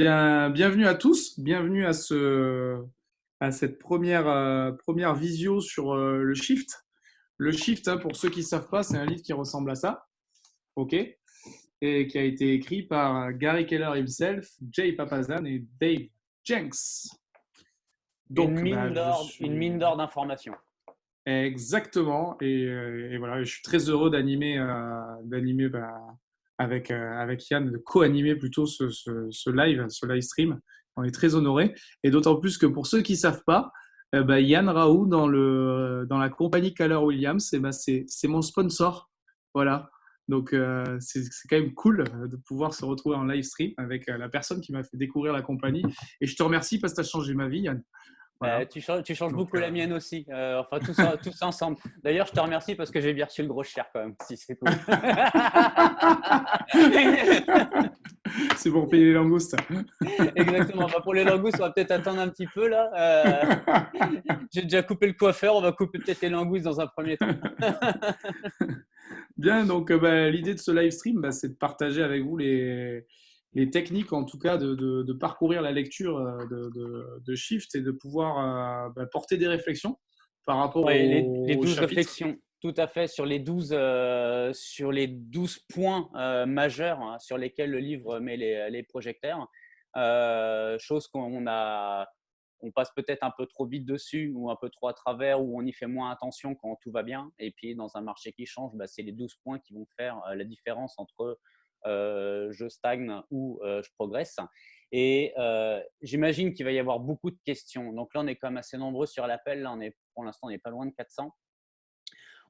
Bien, bienvenue à tous, bienvenue à cette première visio sur le Shift. Le Shift, hein, pour ceux qui ne savent pas, c'est un livre qui ressemble à ça, ok, et qui a été écrit par Gary Keller himself, Jay Papasan et Dave Jenks. Donc, je Une mine suis d'or d'informations. exactement, et voilà, je suis très heureux d'animer avec Yann, de co-animer plutôt ce live stream. On est très honorés. Et d'autant plus que pour ceux qui ne savent pas, Yann Raoult dans la compagnie Keller Williams, c'est mon sponsor. Voilà. Donc c'est quand même cool de pouvoir se retrouver en live stream avec la personne qui m'a fait découvrir la compagnie. Et je te remercie parce que tu as changé ma vie, Yann. Voilà. Tu changes Donc, beaucoup la mienne aussi. Enfin, tous ensemble. D'ailleurs, je te remercie parce que j'ai bien reçu le gros cher quand même, si c'est cool. c'est pour payer les langoustes. Exactement. Bah, pour les langoustes, on va peut-être attendre un petit peu là. J'ai déjà coupé le coiffeur, on va couper peut-être les langoustes dans un premier temps. Bien, donc l'idée de ce live stream, c'est de partager avec vous les techniques, en tout cas, de parcourir la lecture de Shift et de pouvoir porter des réflexions par rapport Ouais, les au 12 chapitre. réflexions, tout à fait, sur les 12 points majeurs, hein, sur lesquels le livre met les projecteurs. Chose on passe peut-être un peu trop vite dessus ou un peu trop à travers ou on y fait moins attention quand tout va bien. Et puis, dans un marché qui change, c'est les 12 points qui vont faire la différence entre je stagne ou je progresse. Et j'imagine qu'il va y avoir beaucoup de questions. Donc là, on est quand même assez nombreux sur l'appel. Là, pour l'instant, on n'est pas loin de 400.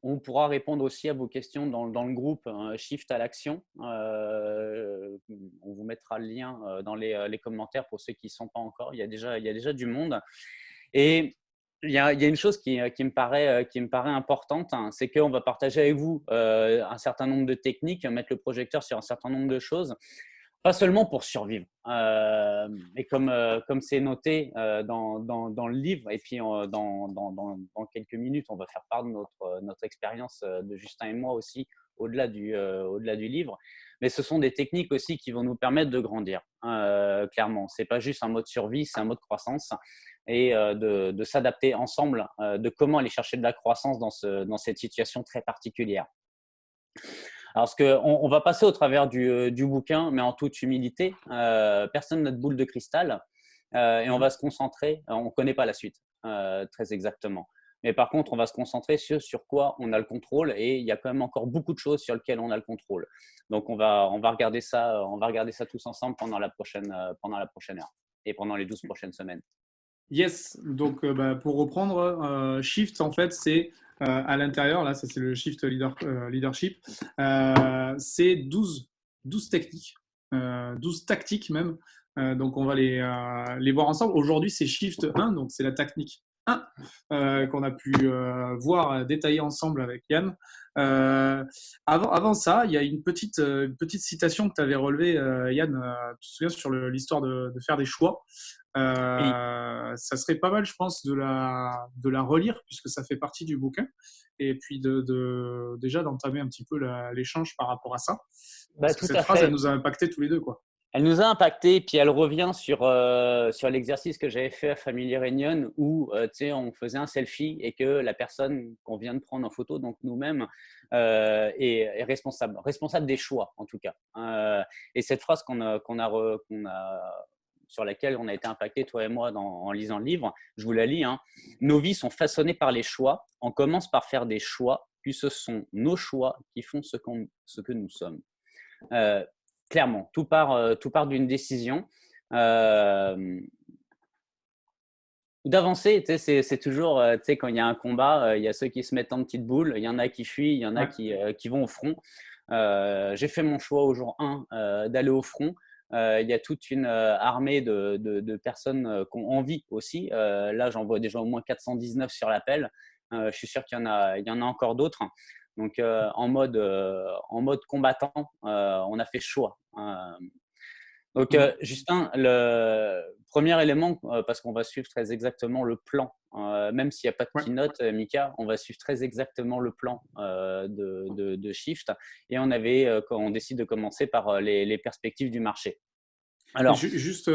On pourra répondre aussi à vos questions dans le groupe Shift à l'action. On vous mettra le lien dans les commentaires pour ceux qui ne sont pas encore. Il y a déjà du monde. Et il y a une chose qui me paraît importante, hein, c'est qu'on va partager avec vous un certain nombre de techniques, mettre le projecteur sur un certain nombre de choses, pas seulement pour survivre. Mais comme c'est noté dans le livre, et puis dans quelques minutes, on va faire part de notre expérience de Justin et moi aussi, au-delà du livre. Mais ce sont des techniques aussi qui vont nous permettre de grandir, clairement. Ce n'est pas juste un mode survie, c'est un mode croissance. Et de s'adapter ensemble, de comment aller chercher de la croissance dans cette situation très particulière. Alors, on va passer au travers du bouquin, mais en toute humilité. Personne n'a de boule de cristal et on va se concentrer. On ne connaît pas la suite très exactement. Mais par contre, on va se concentrer sur quoi on a le contrôle et il y a quand même encore beaucoup de choses sur lesquelles on a le contrôle. Donc, on va regarder ça tous ensemble pendant la prochaine heure et pendant les 12 prochaines semaines. Yes, donc pour reprendre, Shift, en fait, c'est à l'intérieur, là, ça c'est le Shift Leadership, c'est 12 techniques, 12 tactiques même. Donc on va les voir ensemble. Aujourd'hui, c'est Shift 1, donc c'est la technique 1 qu'on a pu voir détailler ensemble avec Yann. Avant ça, il y a une petite citation que tu avais relevée, Yann, tu te souviens, sur l'histoire de faire des choix. Oui. Ça serait pas mal, je pense, de la relire puisque ça fait partie du bouquin et puis déjà d'entamer un petit peu l'échange par rapport à ça parce que Tout cette à phrase, elle fait. nous a impacté tous les deux, quoi. Elle nous a impacté, puis elle revient sur l'exercice que j'avais fait à Family Reunion où on faisait un selfie et que la personne qu'on vient de prendre en photo, donc nous-mêmes, est responsable des choix en tout cas. Et cette phrase sur laquelle on a été impacté, toi et moi, en lisant le livre, je vous la lis. Hein. Nos vies sont façonnées par les choix. On commence par faire des choix, puis ce sont nos choix qui font ce que nous sommes. Euh, Clairement, tout part d'une décision. D'avancer, c'est toujours, quand il y a un combat, il y a ceux qui se mettent en petite boule, il y en a qui fuient, il y en a Ouais. qui vont au front. J'ai fait mon choix au jour 1 d'aller au front. Il y a toute une armée de personnes qui ont envie aussi. Là, j'en vois déjà au moins 419 sur l'appel. Je suis sûr il y en a encore d'autres. Donc, en mode combattant, on a fait choix. Donc, Ouais. Justin, le premier élément, parce qu'on va suivre très exactement le plan, même s'il n'y a pas de Ouais. keynote, Mika, on va suivre très exactement le plan de Shift. Et quand on décide de commencer par les perspectives du marché. Et Alors, juste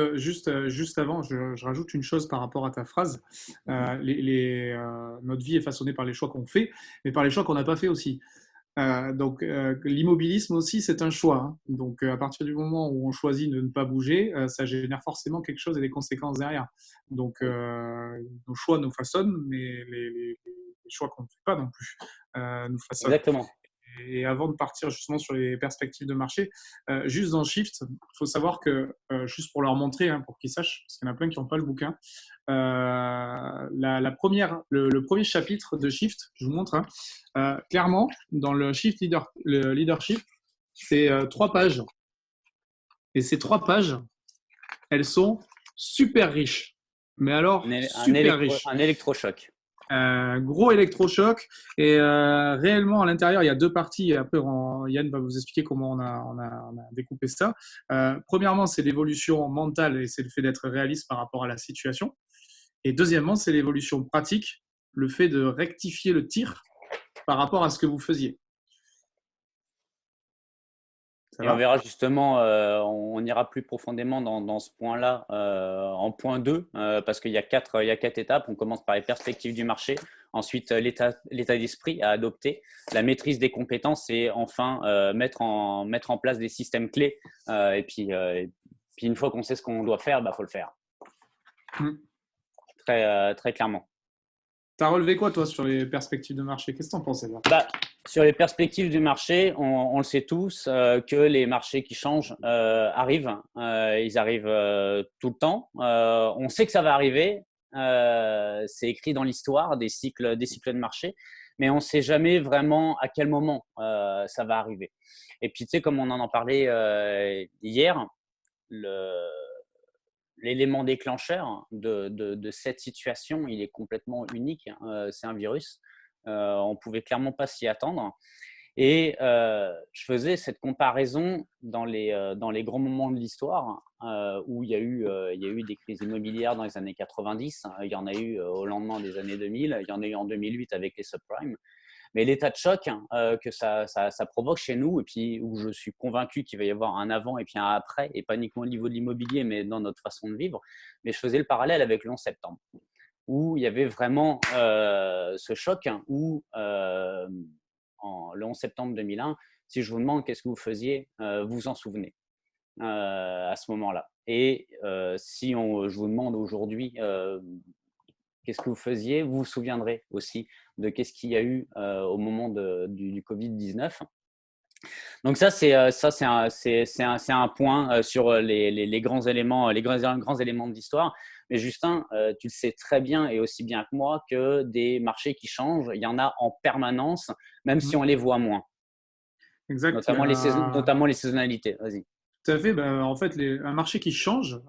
avant, je rajoute une chose par rapport à ta phrase. Notre vie est façonnée par les choix qu'on fait, mais par les choix qu'on n'a pas fait aussi. L'immobilisme aussi, c'est un choix, hein. Donc, à partir du moment où on choisit de ne pas bouger, ça génère forcément quelque chose et des conséquences derrière. Donc, oui, nos choix nous façonnent, mais les choix qu'on ne fait pas non plus nous façonnent. exactement. Et avant de partir justement sur les perspectives de marché, juste dans Shift, il faut savoir que, juste pour leur montrer, hein, pour qu'ils sachent, parce qu'il y en a plein qui n'ont pas le bouquin, le premier chapitre de Shift, je vous montre, hein, clairement, dans le leadership, c'est 3 pages. Et ces 3 pages, elles sont super riches. Mais alors, super riches. Un électrochoc. Gros électrochoc et réellement à l'intérieur il y a 2 parties et après Yann va vous expliquer comment on a découpé ça. Premièrement c'est l'évolution mentale et c'est le fait d'être réaliste par rapport à la situation et deuxièmement c'est l'évolution pratique, le fait de rectifier le tir par rapport à ce que vous faisiez. Ça Et on va? verra justement, on ira plus profondément dans ce point-là en point 2, parce qu'il y a il y a 4 étapes. On commence par les perspectives du marché, ensuite l'état d'esprit à adopter, la maîtrise des compétences et enfin mettre en place des systèmes clés. Et puis une fois qu'on sait ce qu'on doit faire, bah, faut le faire très clairement. T'as relevé quoi toi sur les perspectives de marché? Qu'est-ce que t'en pensais là? Bah, sur les perspectives du marché, on le sait tous que les marchés qui changent arrivent. Ils arrivent tout le temps. On sait que ça va arriver. C'est écrit dans l'histoire des cycles de marché, mais on ne sait jamais vraiment à quel moment ça va arriver. Et puis, tu sais, comme on en parlait hier, l'élément déclencheur de cette situation, il est complètement unique. C'est un virus. On ne pouvait clairement pas s'y attendre. Et je faisais cette comparaison dans les grands moments de l'histoire où il y a eu des crises immobilières dans les années 90, il y en a eu au lendemain des années 2000, il y en a eu en 2008 avec les subprimes. Mais l'état de choc que ça provoque chez nous, et puis où je suis convaincu qu'il va y avoir un avant et puis un après, et pas uniquement au niveau de l'immobilier, mais dans notre façon de vivre. Mais je faisais le parallèle avec le 11 septembre, où il y avait vraiment ce choc, où le 11 septembre 2001, si je vous demande qu'est-ce que vous faisiez, vous vous en souvenez à ce moment-là. Et je vous demande aujourd'hui qu'est-ce que vous faisiez, vous vous souviendrez aussi de qu'est-ce qu'il y a eu au moment du Covid-19. Donc ça, c'est un point sur les grands éléments, grands éléments de l'histoire. Mais Justin, tu le sais très bien et aussi bien que moi que des marchés qui changent, il y en a en permanence, même si on les voit moins, Exact. notamment les saisonnalités. Vas-y. Tout à fait. Ben, en fait, un marché qui change,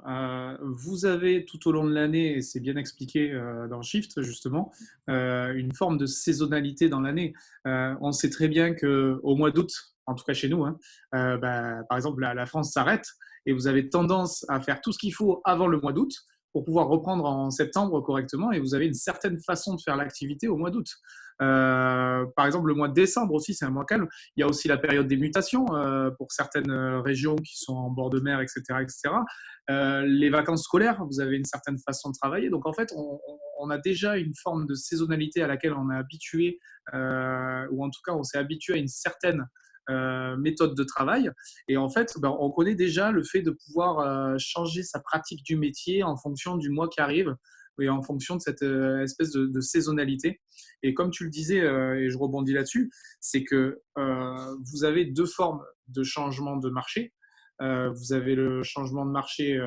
vous avez tout au long de l'année, et c'est bien expliqué dans Shift justement, une forme de saisonnalité dans l'année. On sait très bien qu'au mois d'août, en tout cas chez nous, hein, ben, par exemple, la France s'arrête et vous avez tendance à faire tout ce qu'il faut avant le mois d'août pour pouvoir reprendre en septembre correctement et vous avez une certaine façon de faire l'activité au mois d'août. Par exemple, le mois de décembre aussi, c'est un mois calme. Il y a aussi la période des mutations pour certaines régions qui sont en bord de mer, etc. etc. Les vacances scolaires, vous avez une certaine façon de travailler. Donc, en fait, on a déjà une forme de saisonnalité à laquelle on est habitué, ou en tout cas, on s'est habitué à une certaine méthode de travail. Et en fait, ben, on connaît déjà le fait de pouvoir changer sa pratique du métier en fonction du mois qui arrive et en fonction de cette espèce de saisonnalité. Et comme tu le disais, et je rebondis là-dessus, c'est que vous avez 2 formes de changement de marché. Vous avez le changement de marché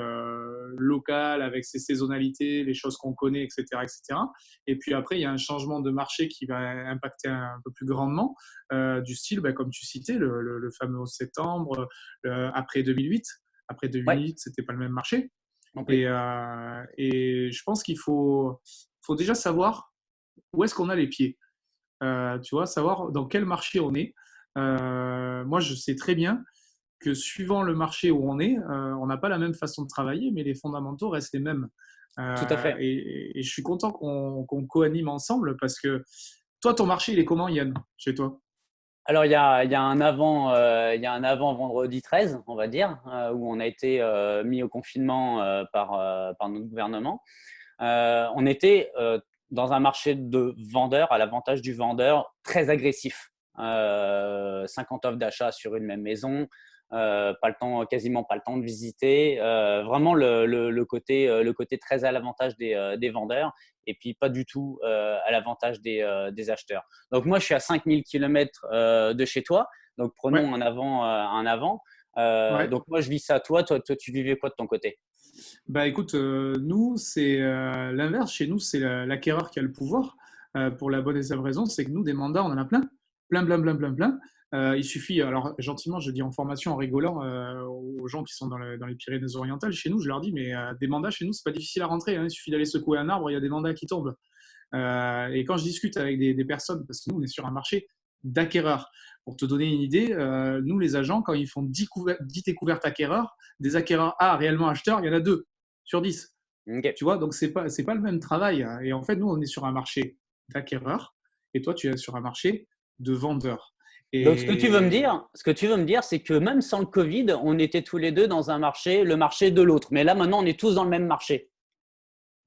local avec ses saisonnalités, les choses qu'on connaît, etc., etc. Et puis après, il y a un changement de marché qui va impacter un peu plus grandement, du style, bah, comme tu citais, le fameux septembre, après 2008. Après Ouais, 2008, c'était pas le même marché. non plus. Et je pense qu'il faut déjà savoir où est-ce qu'on a les pieds. Tu vois, savoir dans quel marché on est. Moi, je sais très bien que suivant le marché où on est, on n'a pas la même façon de travailler, mais les fondamentaux restent les mêmes. Tout à fait. Et je suis content qu'on co-anime ensemble parce que toi, ton marché, il est comment, Yann, chez toi? Alors, il y a un avant, il y a un avant vendredi 13, on va dire, où on a été mis au confinement par notre gouvernement. On était dans un marché de vendeurs, à l'avantage du vendeur, très agressif. 50 offres d'achat sur une même maison, pas le temps, quasiment pas le temps de visiter. Vraiment le côté très à l'avantage des vendeurs et puis pas du tout à l'avantage des acheteurs. Donc moi, je suis à 5000 km de chez toi. Donc Ouais, prenons un avant. Un avant. ouais. Donc moi, je vis ça. Toi, tu vivais quoi de ton côté? Bah écoute, nous, c'est l'inverse. Chez nous, c'est l'acquéreur qui a le pouvoir. Pour la bonne et simple raison, c'est que nous, des mandats, on en a plein. Plein, plein, plein, plein, plein. Il suffit, alors gentiment, je dis en formation, en rigolant aux gens qui sont dans les Pyrénées-Orientales, chez nous, je leur dis, mais des mandats, chez nous, c'est pas difficile à rentrer, hein. Il suffit d'aller secouer un arbre, il y a des mandats qui tombent. Et quand je discute avec des personnes, parce que nous, on est sur un marché d'acquéreurs, pour te donner une idée, nous, les agents, quand ils font 10 découvertes acquéreurs, des acquéreurs A réellement acheteurs, il y en a 2 sur 10. Ok. Tu vois, donc c'est pas le même travail. Et en fait, nous, on est sur un marché d'acquéreurs, et toi, tu es sur un marché de vendeurs. Donc, Et ce que tu veux me dire, c'est que même sans le Covid, on était tous les deux dans un marché, le marché de l'autre. Mais là, maintenant, on est tous dans le même marché.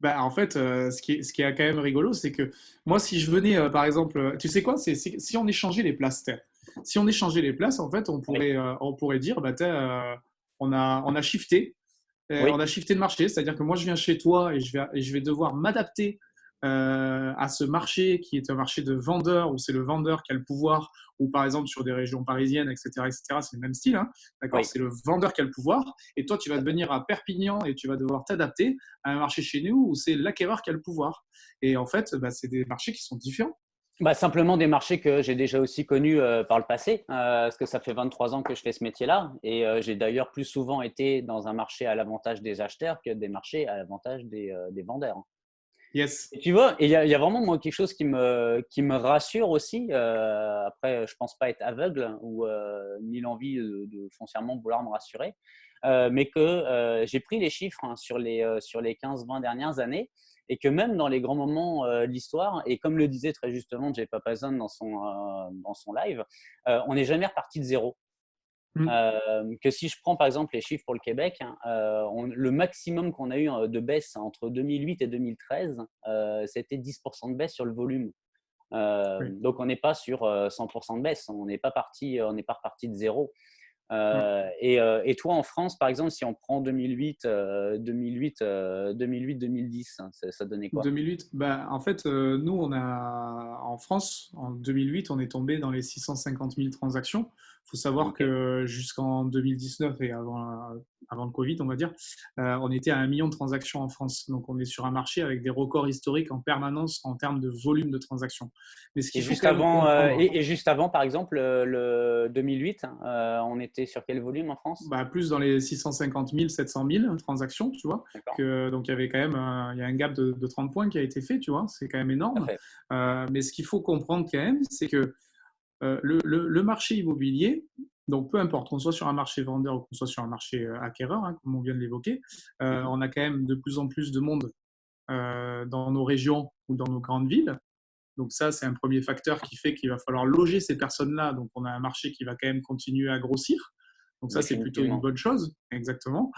bah, en fait, ce qui est quand même rigolo, c'est que moi, si je venais, par exemple, tu sais quoi, si on échangeait les places, si on échangeait les places, en fait, Oui, on pourrait dire, bah, on oui, a shifté de marché, c'est-à-dire que moi, je viens chez toi et je vais devoir m'adapter à ce marché qui est un marché de vendeurs, où c'est le vendeur qui a le pouvoir, ou par exemple sur des régions parisiennes, etc., c'est le même style, hein, d'accord? oui. C'est le vendeur qui a le pouvoir, et toi, tu vas venir à Perpignan et tu vas devoir t'adapter à un marché chez nous où c'est l'acquéreur qui a le pouvoir. Et en fait, bah, c'est des marchés qui sont différents. Bah, simplement des marchés que j'ai déjà aussi connus par le passé, parce que ça fait 23 ans que je fais ce métier-là. Et j'ai d'ailleurs plus souvent été dans un marché à l'avantage des acheteurs que des marchés à l'avantage des vendeurs. Yes. Et tu vois, il y a vraiment moi quelque chose qui me rassure aussi. Après, je pense pas être aveugle ou ni l'envie de foncièrement vouloir me rassurer, mais que j'ai pris les chiffres hein, sur les 15-20 dernières années et que même dans les grands moments de l'histoire, et comme le disait très justement Jay Papasan dans son live, on n'est jamais reparti de zéro. Mm. Que si je prends par exemple les chiffres pour le Québec, hein, le maximum qu'on a eu de baisse entre 2008 et 2013, c'était 10% de baisse sur le volume. Oui. Donc on n'est pas sur 100% de baisse, on n'est pas reparti de zéro. Mm. Et toi en France, par exemple, si on prend 2008, 2010, hein, ça donnait quoi? 2008, bah, en fait, nous, on a, en France, en 2008, on est tombé dans les 650 000 transactions. Il faut savoir Ok. que jusqu'en 2019 et avant le Covid, on va dire, on était à 1 million de transactions en France. Donc, on est sur un marché avec des records historiques en permanence en termes de volume de transactions. Mais ce qu'il faut quand même comprendre, Et juste avant, par exemple, le 2008, on était sur quel volume en France? bah, plus dans les 650 000, 700 000 transactions, tu vois. D'accord, Donc, il y avait quand même il y a un gap de 30 points qui a été fait, tu vois. C'est quand même tout à énorme. fait. Mais ce qu'il faut comprendre quand même, c'est que le marché immobilier, donc peu importe qu'on soit sur un marché vendeur ou qu'on soit sur un marché acquéreur, hein, comme on vient de l'évoquer, Mhm. on a quand même de plus en plus de monde dans nos régions ou dans nos grandes villes. Donc ça, c'est un premier facteur qui fait qu'il va falloir loger ces personnes-là. Donc on a un marché qui va quand même continuer à grossir. Donc ça, c'est plutôt une Définitivement. bonne chose, exactement.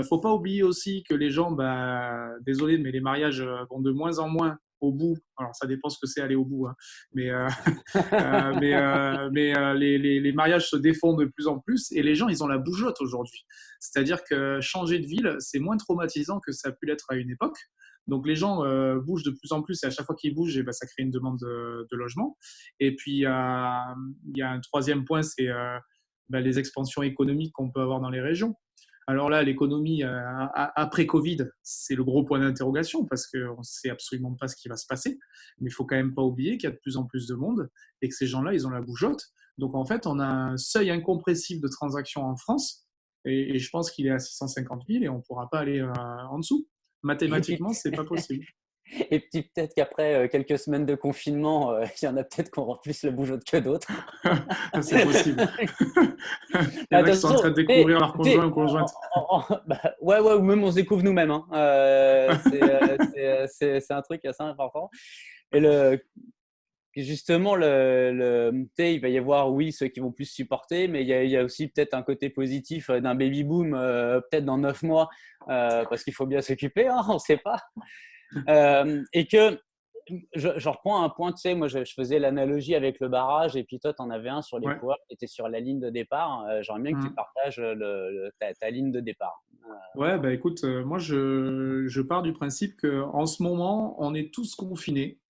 Faut pas oublier aussi que les gens, bah, désolé, mais les mariages vont de moins en moins au bout. Alors ça dépend ce que c'est aller au bout, hein. Mais, les mariages se défont de plus en plus et les gens, ils ont la bougeotte aujourd'hui. C'est-à-dire que changer de ville, c'est moins traumatisant que ça a pu l'être à une époque. Donc les gens bougent de plus en plus et à chaque fois qu'ils bougent, eh ben, ça crée une demande de logement. Et puis il y a un troisième point, c'est ben, les expansions économiques qu'on peut avoir dans les régions. Alors là, l'économie après Covid, c'est le gros point d'interrogation parce qu'on ne sait absolument pas ce qui va se passer. Mais il faut quand même pas oublier qu'il y a de plus en plus de monde et que ces gens-là, ils ont la bougeotte. Donc en fait, on a un seuil incompressible de transactions en France et je pense qu'il est à 650 000 et on ne pourra pas aller en dessous. Et puis, Mathématiquement, c'est pas possible. et puis peut-être qu'après quelques semaines de confinement, il y en a peut-être qui auront plus le bougeotte que d'autres. C'est possible. Il y en Ah, a de qui toute sont en train façon, de découvrir leur conjoint ou conjointe. bah, ouais, ouais, ou même on se découvre nous-mêmes, hein. C'est un truc assez important. Et justement, tu sais, il va y avoir, oui, ceux qui vont plus supporter, mais il y a aussi peut-être un côté positif d'un baby boom, peut-être dans 9 mois, parce qu'il faut bien s'occuper, hein, on ne sait pas. Et que je reprends un point, tu sais, moi je faisais l'analogie avec le barrage et puis toi tu en avais un sur les Ouais. coureurs qui étaient sur la ligne de départ. J'aimerais bien que tu Mm. partages ta ligne de départ. Ouais, bah écoute, moi je pars du principe qu'en ce moment, on est tous confinés.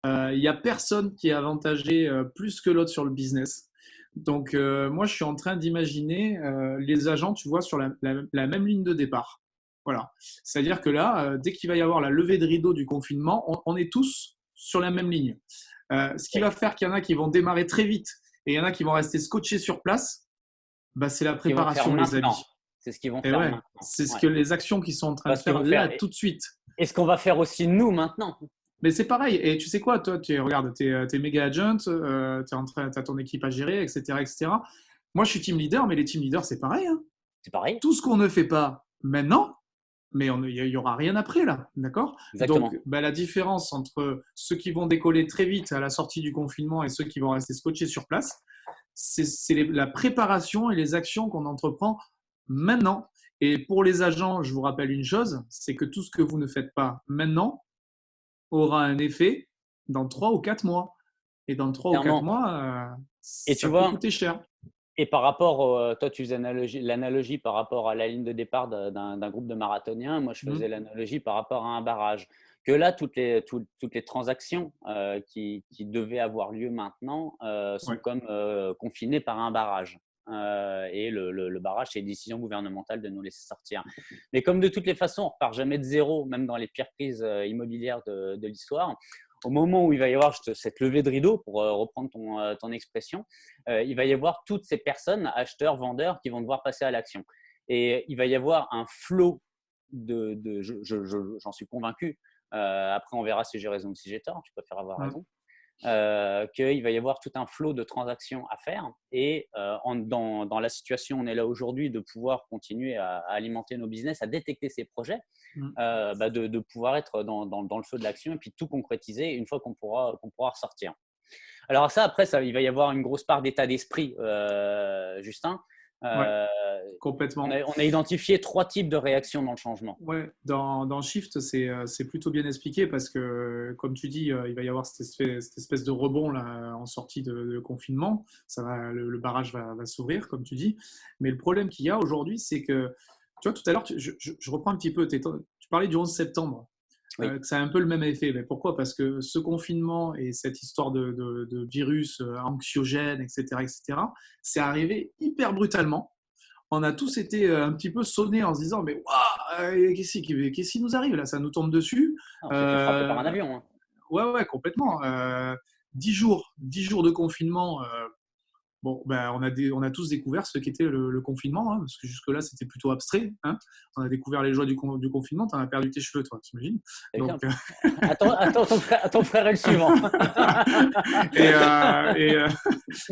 Il n'y a personne qui est avantagé plus que l'autre sur le business. Donc, moi, je suis en train d'imaginer les agents, tu vois, sur la même ligne de départ. Voilà. C'est-à-dire que là, dès qu'il va y avoir la levée de rideau du confinement, on est tous sur la même ligne. Ce qui Oui. va faire qu'il y en a qui vont démarrer très vite et il y en a qui vont rester scotchés sur place, bah, c'est la Ce qu'ils vont faire préparation, les maintenant. amis. C'est ce qu'ils vont Et faire ouais, maintenant. c'est ce Ouais. que les actions qu'ils sont en train de Parce qu'ils faire vont là, faire. tout de suite. Et ce qu'on va faire aussi nous maintenant. Mais c'est pareil. Et tu sais quoi, toi, regarde, tu es méga agent, tu as ton équipe à gérer, etc., etc. Moi, je suis team leader, mais les team leaders, c'est pareil, hein. C'est pareil. Tout ce qu'on ne fait pas maintenant, mais il y aura rien après, là. D'accord? Donc, Exactement. bah, la différence entre ceux qui vont décoller très vite à la sortie du confinement et ceux qui vont rester scotchés sur place, c'est la préparation et les actions qu'on entreprend maintenant. Et pour les agents, je vous rappelle une chose, c'est que tout ce que vous ne faites pas maintenant, aura un effet dans 3 ou 4 mois. Et dans 3 ou 4 Clairement. mois, Et tu ça peut vois, coûter cher. et par rapport, toi, tu faisais l'analogie par rapport à la ligne de départ d'un groupe de marathoniens. Moi, je Mmh. faisais l'analogie par rapport à un barrage. Que là, toutes les transactions qui devaient avoir lieu maintenant sont Ouais. comme confinées par un barrage. Et le barrage, c'est une décision gouvernementale de nous laisser sortir. Mais comme de toutes les façons, on ne repart jamais de zéro, même dans les pires crises immobilières de l'histoire. Au moment où il va y avoir cette levée de rideau, pour reprendre ton expression, il va y avoir toutes ces personnes, acheteurs, vendeurs, qui vont devoir passer à l'action. Et il va y avoir un flot j'en suis convaincu. Après, on verra si j'ai raison ou si j'ai tort. Je préfère avoir Mmh. raison. Qu'il va y avoir tout un flot de transactions à faire. Et dans la situation où on est là aujourd'hui, de pouvoir continuer à alimenter nos business, à détecter ces projets, Mmh. de pouvoir être dans le feu de l'action et puis tout concrétiser une fois qu'on pourra ressortir. Alors ça, après, il va y avoir une grosse part d'état d'esprit, Justin. Ouais, Euh, complètement. on a identifié 3 types de réactions dans le changement. Ouais, dans Shift, c'est plutôt bien expliqué parce que, comme tu dis, il va y avoir cette espèce de rebond là, en sortie de confinement. Le barrage va s'ouvrir, comme tu dis. Mais le problème qu'il y a aujourd'hui, c'est que, tu vois, tout à l'heure, je reprends un petit peu, tu parlais du 11 septembre. Oui, Que ça a un peu le même effet. Mais pourquoi? Parce que ce confinement et cette histoire de virus anxiogène, etc., c'est arrivé hyper brutalement. On a tous été un petit peu sonnés en se disant, mais waouh, qu'est-ce qui nous arrive là? Ça nous tombe dessus. on s'est fait frapper par un Euh, avion. Hein. ouais, ouais, complètement. 10 jours de confinement. Bon, ben, on a tous découvert ce qu'était le confinement, hein, parce que jusque-là, c'était plutôt abstrait, hein. On a découvert les joies du confinement. Tu en as perdu tes cheveux, toi, t'imagines? C'est clair. Donc, Attends ton frère est le suivant. et,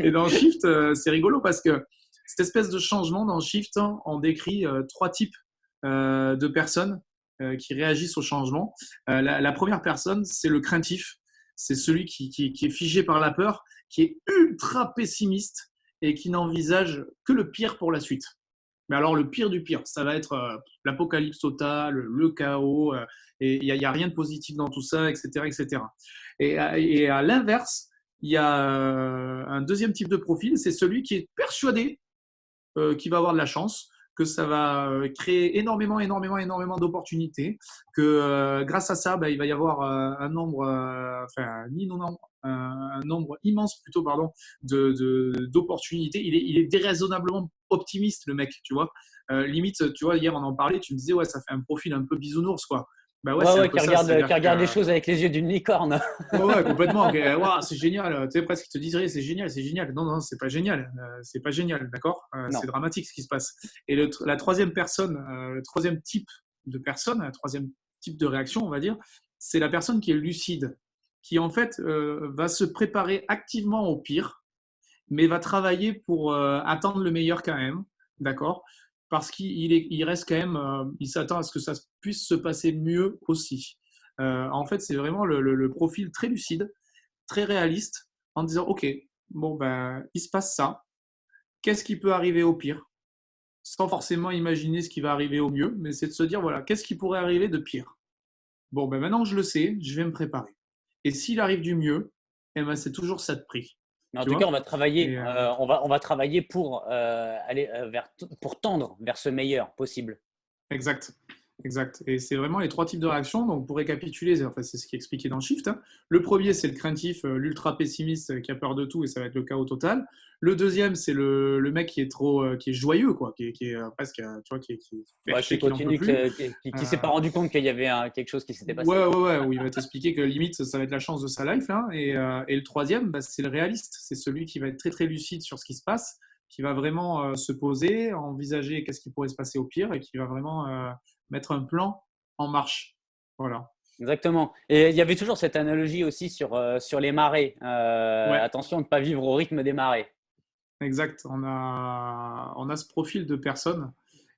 et dans Shift, c'est rigolo parce que cette espèce de changement dans Shift, hein, on décrit 3 types de personnes qui réagissent au changement. La première personne, c'est le craintif. C'est celui qui est figé par la peur, qui est ultra pessimiste et qui n'envisage que le pire pour la suite. Mais alors, le pire du pire, ça va être l'apocalypse totale, le chaos, et il n'y a rien de positif dans tout ça, etc. etc. Et à l'inverse, il y a un deuxième type de profil, c'est celui qui est persuadé qu'il va avoir de la chance, que ça va créer énormément d'opportunités, que grâce à ça, bah, il va y avoir un nombre, un nombre immense plutôt, pardon, d'opportunités. Il est déraisonnablement optimiste, le mec, tu vois. Limite, tu vois, hier on en parlait, tu me disais, ouais, ça fait un profil un peu bisounours, quoi. Bah ouais, Ouais, c'est un ouais, peu ça, qui c'est-à-dire que regarde les choses avec les yeux d'une licorne. ouais, ouais, complètement. Ok, wow, c'est génial. Tu sais, presque, ils te disent, c'est génial, c'est génial. Non, non, c'est pas génial. C'est pas génial, d'accord? Non. C'est dramatique ce qui se passe. Et la troisième personne, le troisième type de personne, le troisième type de réaction, on va dire, c'est la personne qui est lucide, qui en fait va se préparer activement au pire, mais va travailler pour attendre le meilleur quand même, d'accord? Parce il reste quand même, il s'attend à ce que ça puisse se passer mieux aussi. En fait, c'est vraiment le profil très lucide, très réaliste en disant, OK, bon, ben, il se passe ça. Qu'est-ce qui peut arriver au pire? Sans forcément imaginer ce qui va arriver au mieux, mais c'est de se dire, voilà, qu'est-ce qui pourrait arriver de pire? Bon, ben maintenant que je le sais, je vais me préparer. Et s'il arrive du mieux, eh ben, c'est toujours ça de prix. Mais en Tu tout cas, on vois? va travailler, Et, on va travailler pour aller pour tendre vers ce meilleur possible. exact. Exact. Et c'est vraiment les trois types de réactions. Donc, pour récapituler, enfin, c'est ce qui est expliqué dans Shift, hein. Le premier, c'est le craintif, l'ultra pessimiste qui a peur de tout et ça va être le chaos total. Le deuxième, c'est le mec qui est trop, qui est joyeux, quoi, qui est presque, tu vois, qui est Ouais, qui perché, qui n'en peut continue, plus. qui s'est pas rendu compte qu'il y avait quelque chose qui s'était passé. Ouais, ouais, ouais, où il va t'expliquer que limite, ça va être la chance de sa life, hein. Et le troisième, bah, c'est le réaliste. C'est celui qui va être très, très lucide sur ce qui se passe, qui va vraiment se poser, envisager qu'est-ce qui pourrait se passer au pire et qui va vraiment mettre un plan en marche. Voilà. Exactement. Et il y avait toujours cette analogie aussi sur les marées. Ouais, Attention de ne pas vivre au rythme des marées. exact. On a ce profil de personne.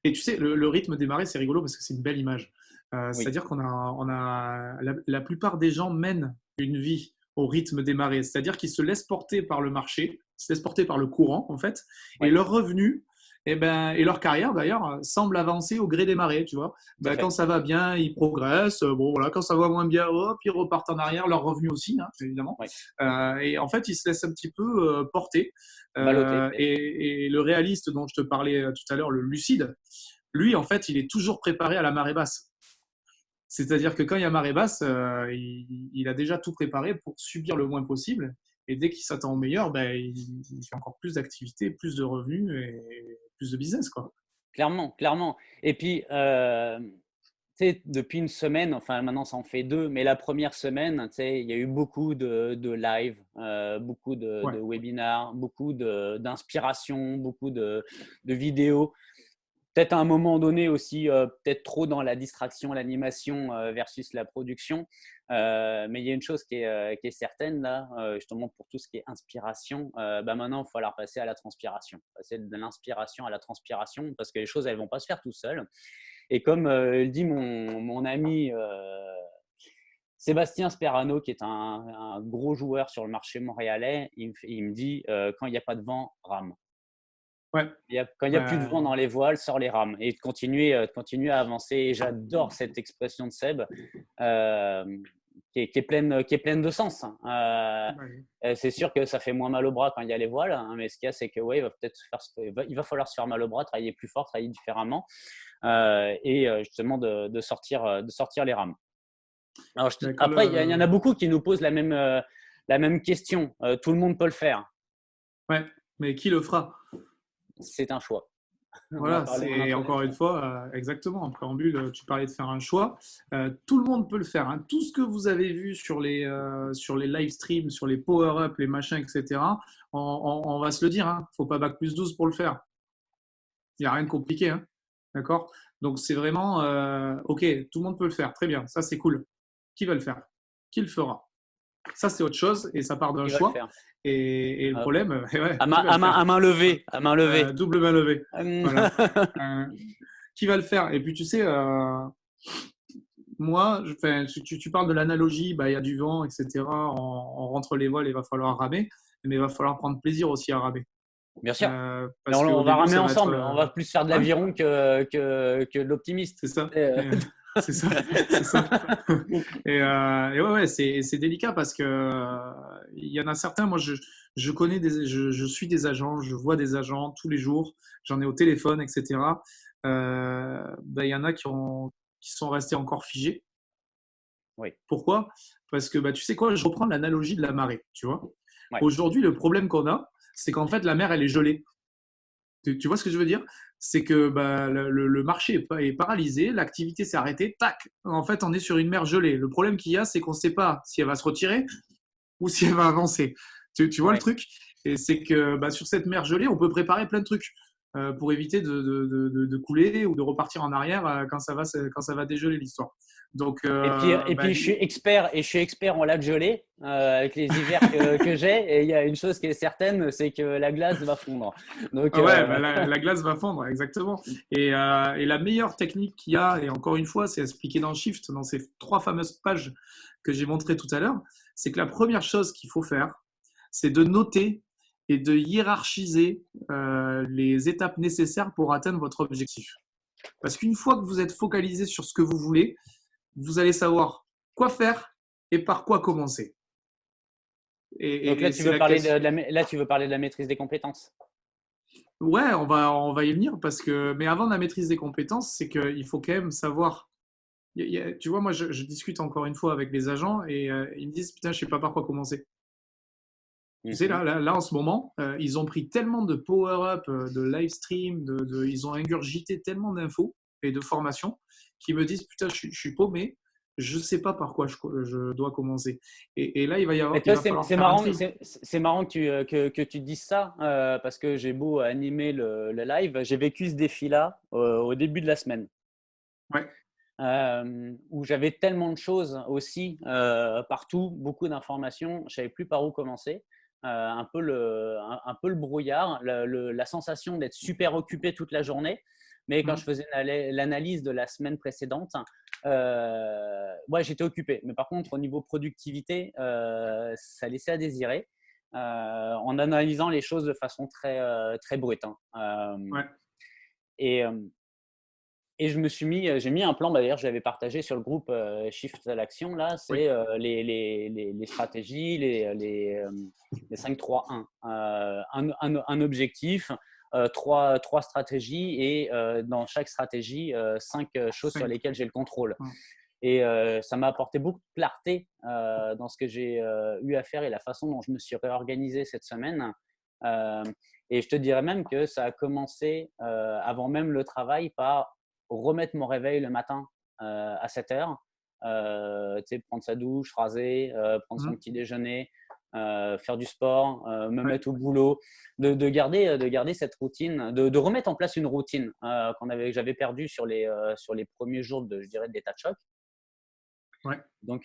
Et tu sais, le rythme des marées, c'est rigolo parce que c'est une belle image. Oui. C'est-à-dire qu'on a la plupart des gens mènent une vie au rythme des marées, c'est-à-dire qu'ils se laissent porter par le marché, se laissent porter par le courant en fait, et Oui, leurs revenus, eh ben, et leur carrière d'ailleurs semble avancer au gré des marées, tu vois. tout à Ben, quand fait. ça va bien, ils progressent. Bon voilà, quand ça va moins bien, hop, ils repartent en arrière, leurs revenus aussi, hein, évidemment. Oui. Et en fait, ils se laissent un petit peu porter. Ballotté. Et le réaliste dont je te parlais tout à l'heure, le lucide, lui, en fait, il est toujours préparé à la marée basse. C'est-à-dire que quand il y a marée basse, il a déjà tout préparé pour subir le moins possible. Et dès qu'il s'attend au meilleur, ben, il fait encore plus d'activités, plus de revenus et plus de business, quoi. Clairement, clairement. Et puis, tu sais, depuis une semaine, enfin maintenant ça en fait 2, mais la première semaine, tu sais, il y a eu beaucoup de live, beaucoup Ouais, de webinars, beaucoup d'inspiration, beaucoup de vidéos. Peut-être à un moment donné aussi, peut-être trop dans la distraction, l'animation versus la production. Mais il y a une chose qui est certaine là, justement pour tout ce qui est inspiration, bah maintenant il va falloir passer à la transpiration. Passer de l'inspiration à la transpiration parce que les choses elles vont pas se faire tout seules. Et comme le dit mon ami Sébastien Sperano, qui est un gros joueur sur le marché montréalais, il me dit quand il n'y a pas de vent, rame. ouais. Quand il y a plus de vent Ben, dans les voiles, sors les rames et de continuer à avancer. Et j'adore cette expression de Seb qui est pleine de sens, hein. ouais. C'est sûr que ça fait moins mal au bras quand il y a les voiles, hein, mais ce qu'il y a, c'est que ouais, il va falloir se faire mal au bras, travailler plus fort, travailler différemment et justement de sortir les rames. Alors, Ben, après, il y en a beaucoup qui nous posent la même question. Tout le monde peut le faire. ouais. Mais qui le fera? C'est un choix. On en Voilà, parlait en c'est encore une introduction. fois, exactement, en préambule, tu parlais de faire un choix. Tout le monde peut le faire, hein. Tout ce que vous avez vu sur les live streams, sur les power-up, les machins, etc., on va se le dire, hein, faut pas bac plus 12 pour le faire. Il n'y a rien de compliqué, hein. D'accord? Donc c'est vraiment, ok, tout le monde peut le faire, très bien, ça c'est cool. Qui va le faire? Qui le fera? Ça c'est autre chose et ça part d'un Qui va le choix. faire? Et le Euh, problème, ouais, qui va le faire? à main levée, à main levée. Double main levée. Voilà. Euh, qui va le faire? Et puis tu sais, moi, enfin, tu parles de l'analogie, bah, il y a du vent, etc. On rentre les voiles, il va falloir ramer, mais il va falloir prendre plaisir aussi à ramer. Bien sûr. Et Parce qu'au on va début, ramer ça va être. ensemble. On va plus faire de Ouais, l'aviron que de l'optimiste. c'est ça. Euh, C'est ça, c'est ça. Et ouais, ouais, c'est délicat parce que il y en a certains, moi je connais je suis des agents, je vois des agents tous les jours, j'en ai au téléphone, etc. Il y en a qui sont restés encore figés. Oui, Pourquoi? Parce que bah, tu sais quoi, je reprends l'analogie de la marée, tu vois. ouais, Aujourd'hui, le problème qu'on a, c'est qu'en fait, la mer, elle est gelée. Tu vois ce que je veux dire? C'est que bah, le marché est paralysé, l'activité s'est arrêtée, tac, en fait, on est sur une mer gelée. Le problème qu'il y a, c'est qu'on ne sait pas si elle va se retirer ou si elle va avancer. Tu vois le ouais. truc? Et c'est que bah, sur cette mer gelée, on peut préparer plein de trucs pour éviter de couler ou de repartir en arrière quand ça va dégeler l'histoire. Donc, Et puis je suis expert en lac gelé avec les hivers que j'ai. Et il y a une chose qui est certaine, c'est que la glace va fondre. Donc, ah ouais, bah la glace va fondre, exactement. Et la meilleure technique qu'il y a, et encore une fois, c'est expliqué dans Shift, dans ces trois fameuses pages que j'ai montrées tout à l'heure, c'est que la première chose qu'il faut faire, c'est de noter et de hiérarchiser les étapes nécessaires pour atteindre votre objectif. Parce qu'une fois que vous êtes focalisé sur ce que vous voulez, vous allez savoir quoi faire et par quoi commencer. Donc là, Et c'est la question. là, tu veux parler de la maîtrise des compétences. Ouais, on va y venir parce que, mais avant la maîtrise des compétences, c'est qu'il faut quand même savoir. Tu vois, moi, je discute encore une fois avec les agents et ils me disent, putain, je sais pas par quoi commencer. Tu sais, Mhm. là, en ce moment, ils ont pris tellement de power-up, de live stream, ils ont ingurgité tellement d'infos et de formations qu'ils me disent, putain, je suis paumé, je sais pas par quoi je dois commencer. Et là, Et tu il vois, va falloir faire un tri. c'est marrant que tu dises ça parce que j'ai beau animer le live, j'ai vécu ce défi-là au début de la semaine. Ouais. Où j'avais tellement de choses aussi partout, beaucoup d'informations, je savais plus par où commencer. Un peu le brouillard, la sensation d'être super occupé toute la journée. Mais quand je Mm. faisais l'analyse de la semaine précédente, ouais, j'étais occupé. Mais par contre, au niveau productivité, ça laissait à désirer en analysant les choses de façon très brute, hein. Ouais. Et, et j'ai mis un plan, bah, d'ailleurs, je l'avais partagé sur le groupe Shift à l'action, là, Oui. c'est les stratégies, les 5-3-1. Un objectif, trois stratégies et dans chaque stratégie, 5 choses sur 5. lesquelles j'ai le contrôle. Et ça m'a apporté beaucoup de clarté dans ce que j'ai eu à faire et la façon dont je me suis réorganisé cette semaine. Euh, et je te dirais même que ça a commencé avant même le travail par remettre mon réveil le matin à 7 heures, tu sais, prendre sa douche, raser, prendre son Mm. petit déjeuner, faire du sport, me Ouais. mettre au boulot, de garder cette routine, de remettre en place une routine que j'avais perdue sur les premiers jours de, je dirais, d'état de choc. Ouais. Donc,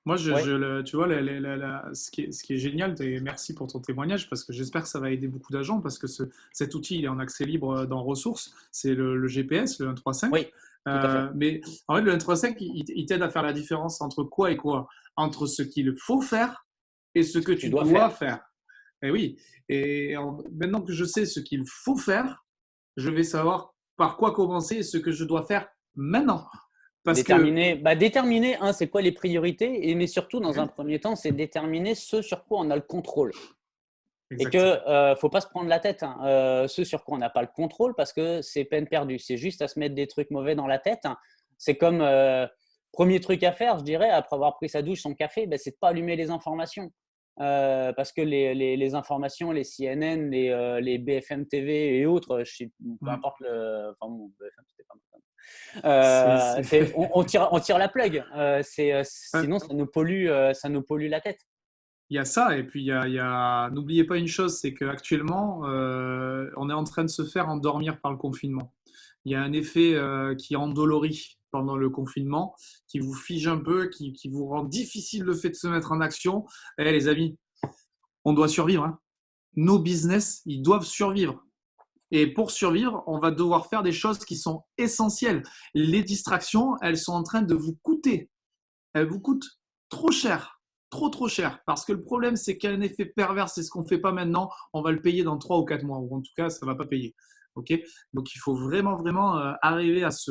Moi, ouais, tu vois, ce qui est génial, et merci pour ton témoignage, parce que j'espère que ça va aider beaucoup d'agents, parce que cet outil, il est en accès libre dans ressources, c'est le GPS, le 135. oui, tout à fait. Mais en fait, le 135, il t'aide à faire la différence entre quoi et quoi? Entre ce qu'il faut faire et ce Ce que que tu tu dois dois faire. faire. Et oui, maintenant que je sais ce qu'il faut faire, je vais savoir par quoi commencer et ce que je dois faire maintenant. Parce que, Déterminer, c'est quoi les priorités, mais surtout, dans un oui, premier temps, c'est déterminer ce sur quoi on a le contrôle. Et exact. que faut pas se prendre la tête, hein. Ce sur quoi on n'a pas le contrôle, parce que c'est peine perdue. C'est juste à se mettre des trucs mauvais dans la tête, hein. C'est comme premier truc à faire, je dirais, après avoir pris sa douche, son café, ben, c'est de pas allumer les informations. Parce que les informations, les CNN, les BFM TV et autres, peu Mm. importe enfin bon, BFM, c'était pas mal. C'est, c'est- On tire la plug. Ouais. Sinon, ça nous pollue la tête. Il y a ça, et puis n'oubliez pas une chose, c'est qu'actuellement, on est en train de se faire endormir par le confinement. Il y a un effet qui endolorit pendant le confinement, qui vous fige un peu, qui vous rend difficile le fait de se mettre en action. Eh, les amis, on doit survivre, hein. Nos business, ils doivent survivre. Et pour survivre, on va devoir faire des choses qui sont essentielles. Les distractions, elles sont en train de vous coûter. Elle vous coûte trop cher, trop cher. Parce que le problème, c'est qu'il y a un effet pervers, c'est ce qu'on ne fait pas maintenant, on va le payer dans 3 ou 4 mois, ou en tout cas, ça ne va pas payer. Ok. Donc, il faut vraiment arriver à se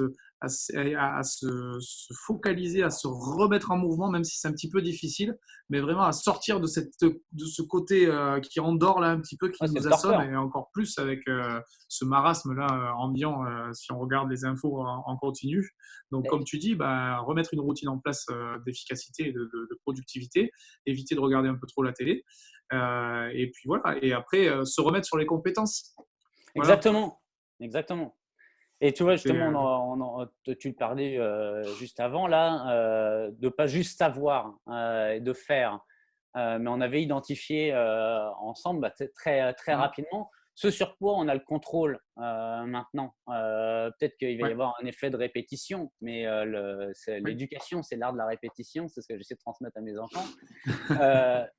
focaliser, à se remettre en mouvement, même si c'est un petit peu difficile, mais vraiment à sortir de ce côté qui endort là un petit peu, qui Ouais, c'est le nous assomme, torpeur. et encore plus avec ce marasme là ambiant, si on regarde les infos en continu. Donc, comme tu dis, bah, remettre une routine en place d'efficacité et de productivité, éviter de regarder un peu trop la télé, et puis voilà. Et après, se remettre sur les compétences. Voilà. Exactement, exactement. Et tu vois, C'est, justement, tu le parlais juste avant, là, de pas juste savoir et de faire, mais on avait identifié ensemble très mm, rapidement ce sur quoi on a le contrôle maintenant. Peut-être qu'il va y ouais, avoir un effet de répétition, mais oui, l'éducation, c'est l'art de la répétition, c'est ce que j'essaie de transmettre à mes enfants.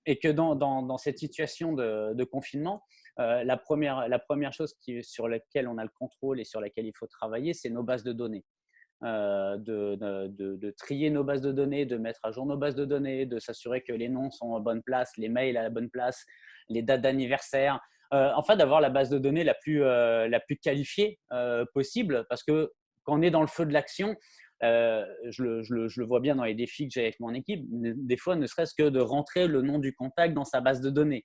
Et que dans cette situation de confinement, la première chose sur laquelle on a le contrôle et sur laquelle il faut travailler, c'est nos bases de données. de trier nos bases de données, de mettre à jour nos bases de données, de s'assurer que les noms sont à bonne place, les mails à la bonne place, les dates d'anniversaire. Enfin, d'avoir la base de données la plus qualifiée possible, parce que quand on est dans le feu de l'action, je le vois bien dans les défis que j'ai avec mon équipe, des fois, ne serait-ce que de rentrer le nom du contact dans sa base de données.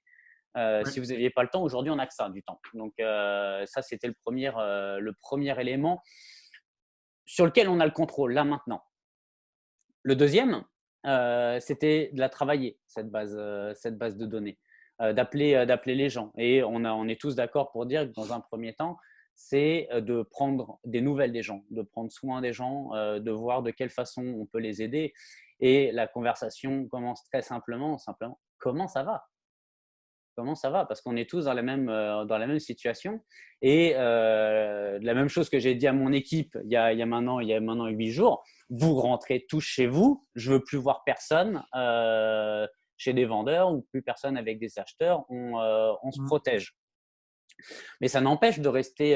Ouais. Si vous n'aviez pas le temps, aujourd'hui, on n'a que ça, du temps. Donc, ça, c'était le premier élément sur lequel on a le contrôle, là, maintenant. Le deuxième, c'était de la travailler, cette base de données, d'appeler les gens. Et on est tous d'accord pour dire que dans un premier temps, c'est de prendre des nouvelles des gens, de prendre soin des gens, de voir de quelle façon on peut les aider. Et la conversation commence très simplement, comment ça va? Comment ça va? Parce qu'on est tous dans dans la même situation. Et la même chose que j'ai dit à mon équipe il y a maintenant 8 jours, vous rentrez tous chez vous, je ne veux plus voir personne chez des vendeurs ou plus personne avec des acheteurs, on se protège. Mais ça n'empêche de rester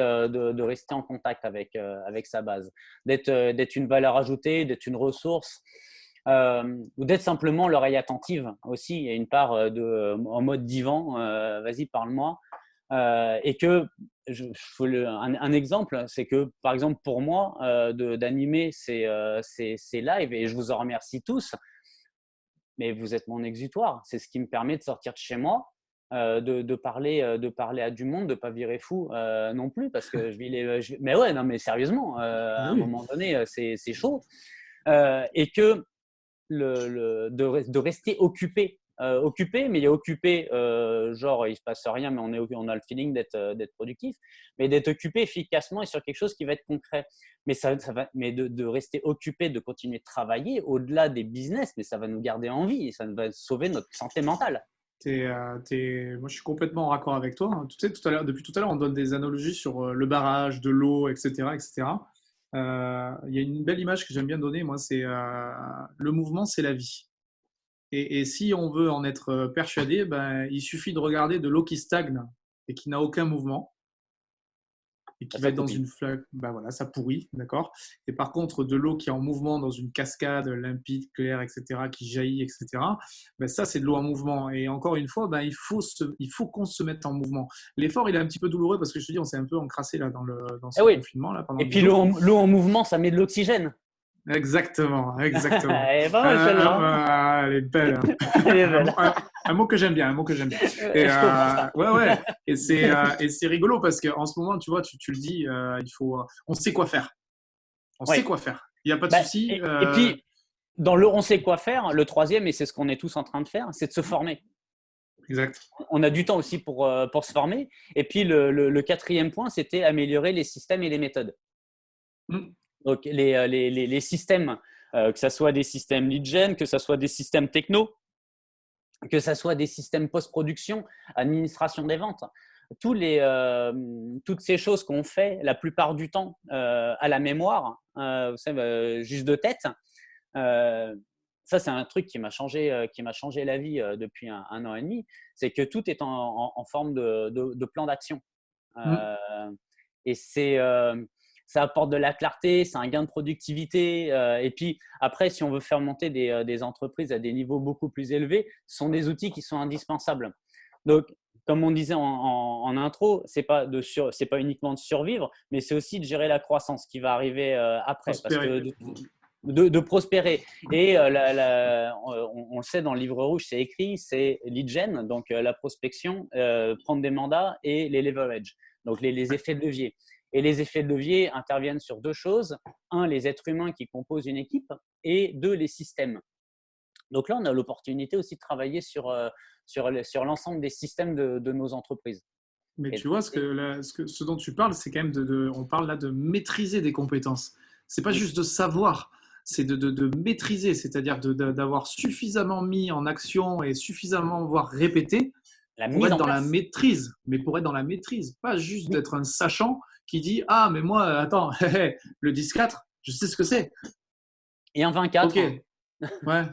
en contact avec sa base, d'être une valeur ajoutée, d'être une ressource. Ou d'être simplement l'oreille attentive aussi. Il y a une part en mode divan, vas-y, parle-moi. Et que, un exemple, c'est que, par exemple, pour moi, d'animer ces lives, et je vous en remercie tous, mais vous êtes mon exutoire. C'est ce qui me permet de sortir de chez moi, de parler à du monde, de ne pas virer fou non plus, parce que mais ouais, non, mais sérieusement, à un Oui. moment donné, c'est chaud. Et que de rester occupé. Mais il y a occupé, genre il ne se passe rien, mais on a le feeling d'être productif, mais d'être occupé efficacement et sur quelque chose qui va être concret. Mais, mais de rester occupé, de continuer de travailler au-delà des business, mais ça va nous garder en vie et ça va sauver notre santé mentale. Moi, je suis complètement en raccord avec toi, hein. Tu sais, depuis tout à l'heure, on donne des analogies sur le barrage, de l'eau, etc., etc. Il y a une belle image que j'aime bien donner, moi, c'est le mouvement, c'est la vie. Et si on veut en être persuadé, ben, il suffit de regarder de l'eau qui stagne et qui n'a aucun mouvement et qui va Ça être dans copie. une flaque, ben voilà, ça pourrit, d'accord. Et par contre, de l'eau qui est en mouvement dans une cascade limpide, claire, etc., qui jaillit, etc., ben ça, c'est de l'eau en mouvement. Et encore une fois, ben, il faut qu'on se mette en mouvement. L'effort, il est un petit peu douloureux parce que je te dis, on s'est un peu encrassé là, dans Eh ce oui. confinement là, pendant Et 10 puis jours. l'eau en mouvement, ça met de l'oxygène. Exactement, exactement. Elle est pas mal celle-là. Elle est belle, hein. Elle est belle. Un mot que j'aime bien, un mot que j'aime bien. Et Je comprends ça. ouais, ouais. Et c'est rigolo parce qu'en ce moment, tu vois, tu le dis, on sait quoi faire. On Oui. sait quoi faire. Il n'y a pas de Bah, souci. et puis, dans le on sait quoi faire, le troisième, et c'est ce qu'on est tous en train de faire, c'est de se former. Exact. On a du temps aussi pour se former. Et puis, le quatrième point, c'était améliorer les systèmes et les méthodes. Mm. Donc, les systèmes, que ce soit des systèmes lead gen, que ce soit des systèmes techno, que ce soit des systèmes post-production, administration des ventes, toutes ces choses qu'on fait la plupart du temps à la mémoire, vous savez, juste de tête, ça, c'est un truc qui m'a changé la vie depuis un an et demi. C'est que tout est en forme de plan d'action. Mm. Et ça apporte de la clarté, c'est un gain de productivité. Et puis après, si on veut faire monter des entreprises à des niveaux beaucoup plus élevés, ce sont des outils qui sont indispensables. Donc, comme on disait en intro, c'est pas uniquement de survivre, mais c'est aussi de gérer la croissance qui va arriver après. Parce Prospérer. que de prospérer. Et on le sait dans le livre rouge, c'est écrit, c'est lead gen, donc la prospection, prendre des mandats et les leverage, donc les effets de levier. Et les effets de levier interviennent sur deux choses. Un, les êtres humains qui composent une équipe, et deux, les systèmes. Donc là, on a l'opportunité aussi de travailler sur l'ensemble des systèmes de nos entreprises. Mais Et, tu vois, ce dont tu parles, c'est quand même on parle là de maîtriser des compétences. C'est pas oui, juste de savoir, c'est de maîtriser, c'est-à-dire d'avoir suffisamment mis en action et suffisamment voire répété la pour mise être en dans la place. maîtrise, mais pour être dans la maîtrise, pas juste Oui. d'être un sachant qui dit ah mais moi attends le 10-4, je sais ce que c'est. Et un Ok, 24. ouais.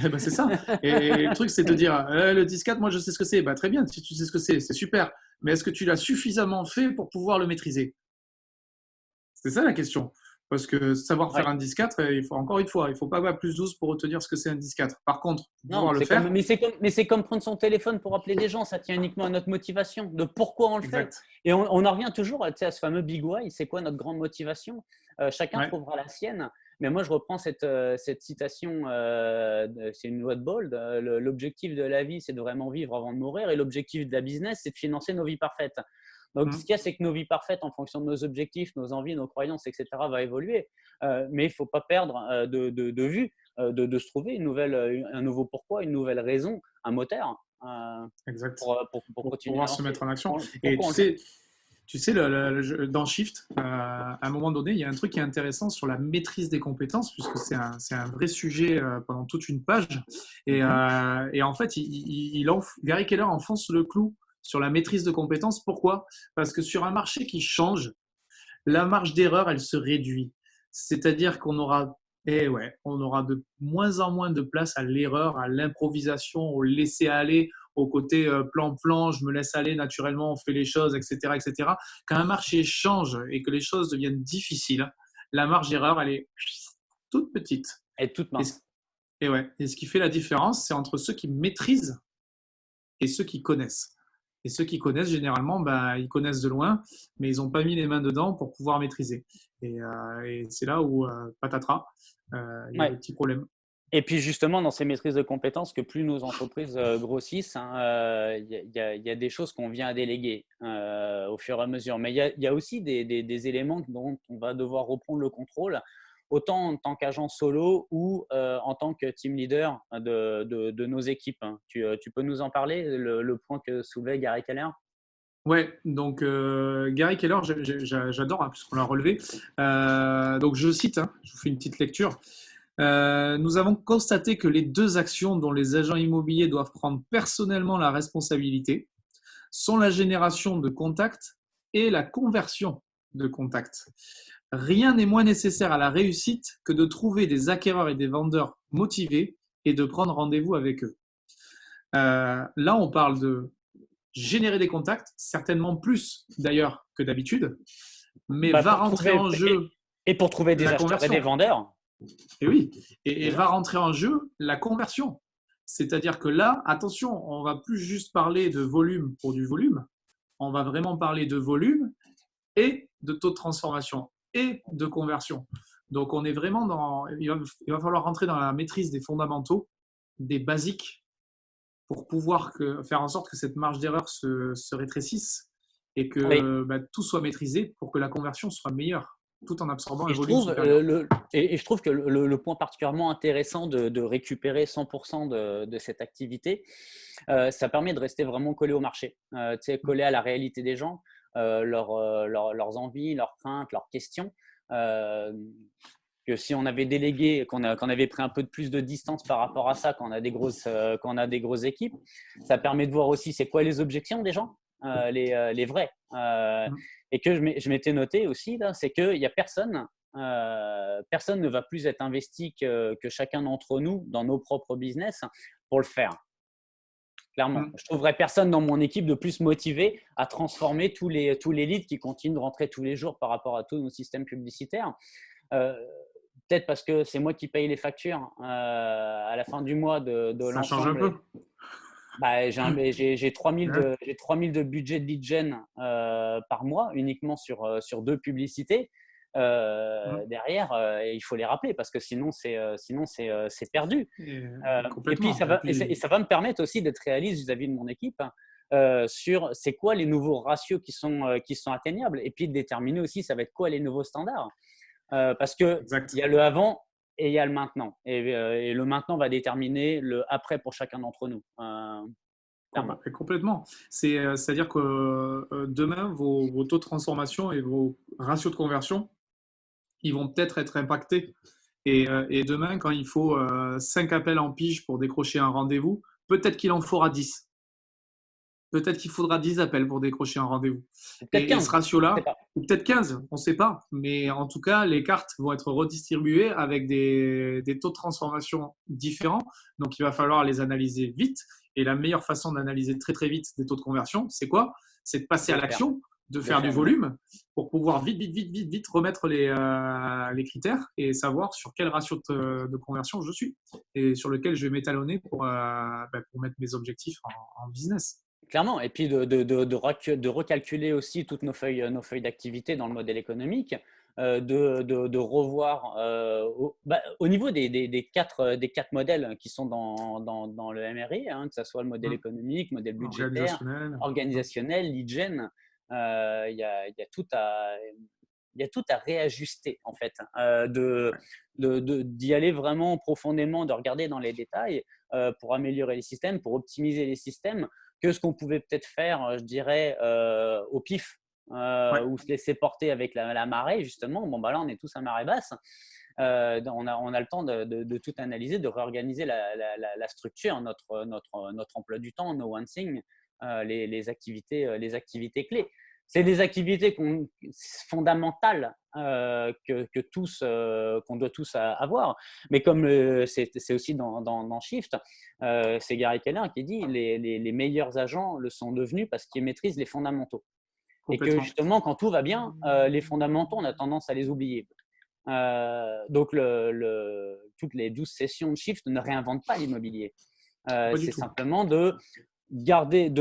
Bah, c'est ça. Et le truc, c'est de dire le 10-4, moi je sais ce que c'est. Bah, très bien, si tu sais ce que c'est super. Mais est-ce que tu l'as suffisamment fait pour pouvoir le maîtriser? C'est ça la question. Parce que savoir faire Ouais. un 10-4, il faut encore une fois, il ne faut pas avoir plus 12 pour retenir ce que c'est un 10-4. Par contre, pour Non, pouvoir le faire, mais c'est comme prendre son téléphone pour appeler des gens. Ça tient uniquement à notre motivation, de pourquoi on le fait. exact. Et on en revient toujours à ce fameux big why. C'est quoi notre grande motivation? Chacun Ouais. trouvera la sienne. Mais moi, je reprends cette citation. C'est une loi de Bold. L'objectif de la vie, c'est de vraiment vivre avant de mourir. Et l'objectif de la business, c'est de financer nos vies parfaites. Donc, ce Mm. qu'il y a, c'est que nos vies parfaites, en fonction de nos objectifs, nos envies, nos croyances, etc., va évoluer. Mais il ne faut pas perdre de vue de se trouver un nouveau pourquoi, une nouvelle raison, un moteur Exact. pour Pour continuer à pouvoir se avancer. mettre en action. Et Pourquoi on le fait? tu sais dans Shift, à un moment donné, il y a un truc qui est intéressant sur la maîtrise des compétences, puisque c'est un vrai sujet pendant toute une page. Mhm. Et en fait, Gary Keller enfonce le clou sur la maîtrise de compétences. Pourquoi? Parce que sur un marché qui change, la marge d'erreur, elle se réduit. C'est-à-dire qu'on aura, ouais, on aura de moins en moins de place à l'erreur, à l'improvisation, au laisser aller, au côté plan-plan, je me laisse aller naturellement, on fait les choses, etc., etc. Quand un marché change et que les choses deviennent difficiles, la marge d'erreur, elle est toute petite. Elle est toute Et, mince. ouais, et ce qui fait la différence, c'est entre ceux qui maîtrisent et ceux qui connaissent. Et ceux qui connaissent, généralement, bah, ils connaissent de loin, mais ils n'ont pas mis les mains dedans pour pouvoir maîtriser. Et c'est là où, patatras, il y a Ouais. des petits problèmes. Et puis justement, dans ces maîtrises de compétences, que plus nos entreprises grossissent, hein, il y a des choses qu'on vient à déléguer au fur et à mesure. Mais il y a aussi des éléments dont on va devoir reprendre le contrôle, autant en tant qu'agent solo ou en tant que team leader de nos équipes, hein. Tu peux nous en parler, le point que soulevait Gary Keller? Ouais, donc Gary Keller, j'adore, hein, puisqu'on l'a relevé. Donc je cite, hein, je vous fais une petite lecture. Nous avons constaté que les deux actions dont les agents immobiliers doivent prendre personnellement la responsabilité sont la génération de contacts et la conversion de contacts. Rien n'est moins nécessaire à la réussite que de trouver des acquéreurs et des vendeurs motivés et de prendre rendez-vous avec eux. Là, on parle de générer des contacts, certainement plus d'ailleurs que d'habitude, mais Bah, va rentrer en jeu et pour trouver des la acheteurs et des conversion. vendeurs, Et oui, et va déjà. rentrer en jeu la conversion. C'est-à-dire que là, attention, on va plus juste parler de volume pour du volume, on va vraiment parler de volume et de taux de transformation et de conversion. Donc on est vraiment dans, il va falloir rentrer dans la maîtrise des fondamentaux, des basiques, pour pouvoir faire en sorte que cette marge d'erreur se rétrécisse et Oui. que bah, tout soit maîtrisé pour que la conversion soit meilleure, tout en absorbant un Et je volume trouve, supérieur. et je trouve que le point particulièrement intéressant de récupérer 100% de cette activité, ça permet de rester vraiment collé au marché, tu sais, collé à la réalité des gens, leurs envies, leurs craintes, leurs questions. Euh, que si on avait délégué, qu'on avait pris un peu de plus de distance par rapport à ça, quand on a des grosses équipes, ça permet de voir aussi c'est quoi les objections des gens, les vrais. Et que je m'étais noté aussi, là, c'est qu'il n'y a personne, personne ne va plus être investi que chacun d'entre nous dans nos propres business pour le faire. Clairement, Mm. je trouverais personne dans mon équipe de plus motivé à transformer tous les leads qui continuent de rentrer tous les jours par rapport à tous nos systèmes publicitaires. Euh, Peut-être parce que c'est moi qui paye les factures à la fin du mois de Ça change un l'ensemble. peu. Bah, j'ai 3000 Ouais. j'ai 3000 de budget de lead gen par mois uniquement sur deux publicités. Mm. Derrière, il faut les rappeler parce que c'est perdu. Et puis Complètement. Et puis, ça va me permettre aussi d'être réaliste vis-à-vis de mon équipe, sur c'est quoi les nouveaux ratios qui sont atteignables et puis de déterminer aussi ça va être quoi les nouveaux standards. Parce qu'il exact. y a le avant et il y a le maintenant. Et le maintenant va déterminer le après pour chacun d'entre nous, clairement. Complètement. C'est-à-dire que demain, vos taux de transformation et vos ratios de conversion, ils vont peut-être être impactés. Et demain, quand il faut 5 appels en pige pour décrocher un rendez-vous, peut-être qu'il en faudra 10. Peut-être qu'il faudra 10 appels pour décrocher un rendez-vous. Ou peut-être Et ce 15, on ne sait ratio-là, pas. ou peut-être 15, on ne sait pas. Mais en tout cas, les cartes vont être redistribuées avec des taux de transformation différents. Donc, il va falloir les analyser vite. Et la meilleure façon d'analyser très, très vite des taux de conversion, c'est quoi? C'est de passer De à le faire. l'action, de Bien faire du sûr. volume pour pouvoir vite remettre les critères et savoir sur quel ratio de conversion je suis et sur lequel je vais m'étalonner pour mettre mes objectifs en business. Clairement, et puis de recalculer aussi toutes nos feuilles d'activité dans le modèle économique, de revoir au niveau des quatre modèles qui sont dans le MRI, hein, que ce soit le modèle Mmh. économique, modèle budgétaire, Organisationnel. Mmh. organisationnel, lead gen, il y a tout à, il y a tout à réajuster en fait, d'y aller vraiment profondément, de regarder dans les détails pour améliorer les systèmes, pour optimiser les systèmes, que ce qu'on pouvait peut-être faire, je dirais, au pif, Ouais, ou se laisser porter avec la marée, justement. Bon, bah là, on est tous à marée basse. On a le temps de tout analyser, de réorganiser la structure, notre emploi du temps, nos one thing, les activités clés. C'est des activités fondamentales qu'on doit tous avoir. Mais comme c'est aussi dans Shift, c'est Gary Keller qui dit les meilleurs agents le sont devenus parce qu'ils maîtrisent les fondamentaux. Et que complètement. justement, quand tout va bien, les fondamentaux, on a tendance à les oublier. Donc, toutes les 12 sessions de Shift ne réinventent pas l'immobilier. Pas du C'est tout. simplement de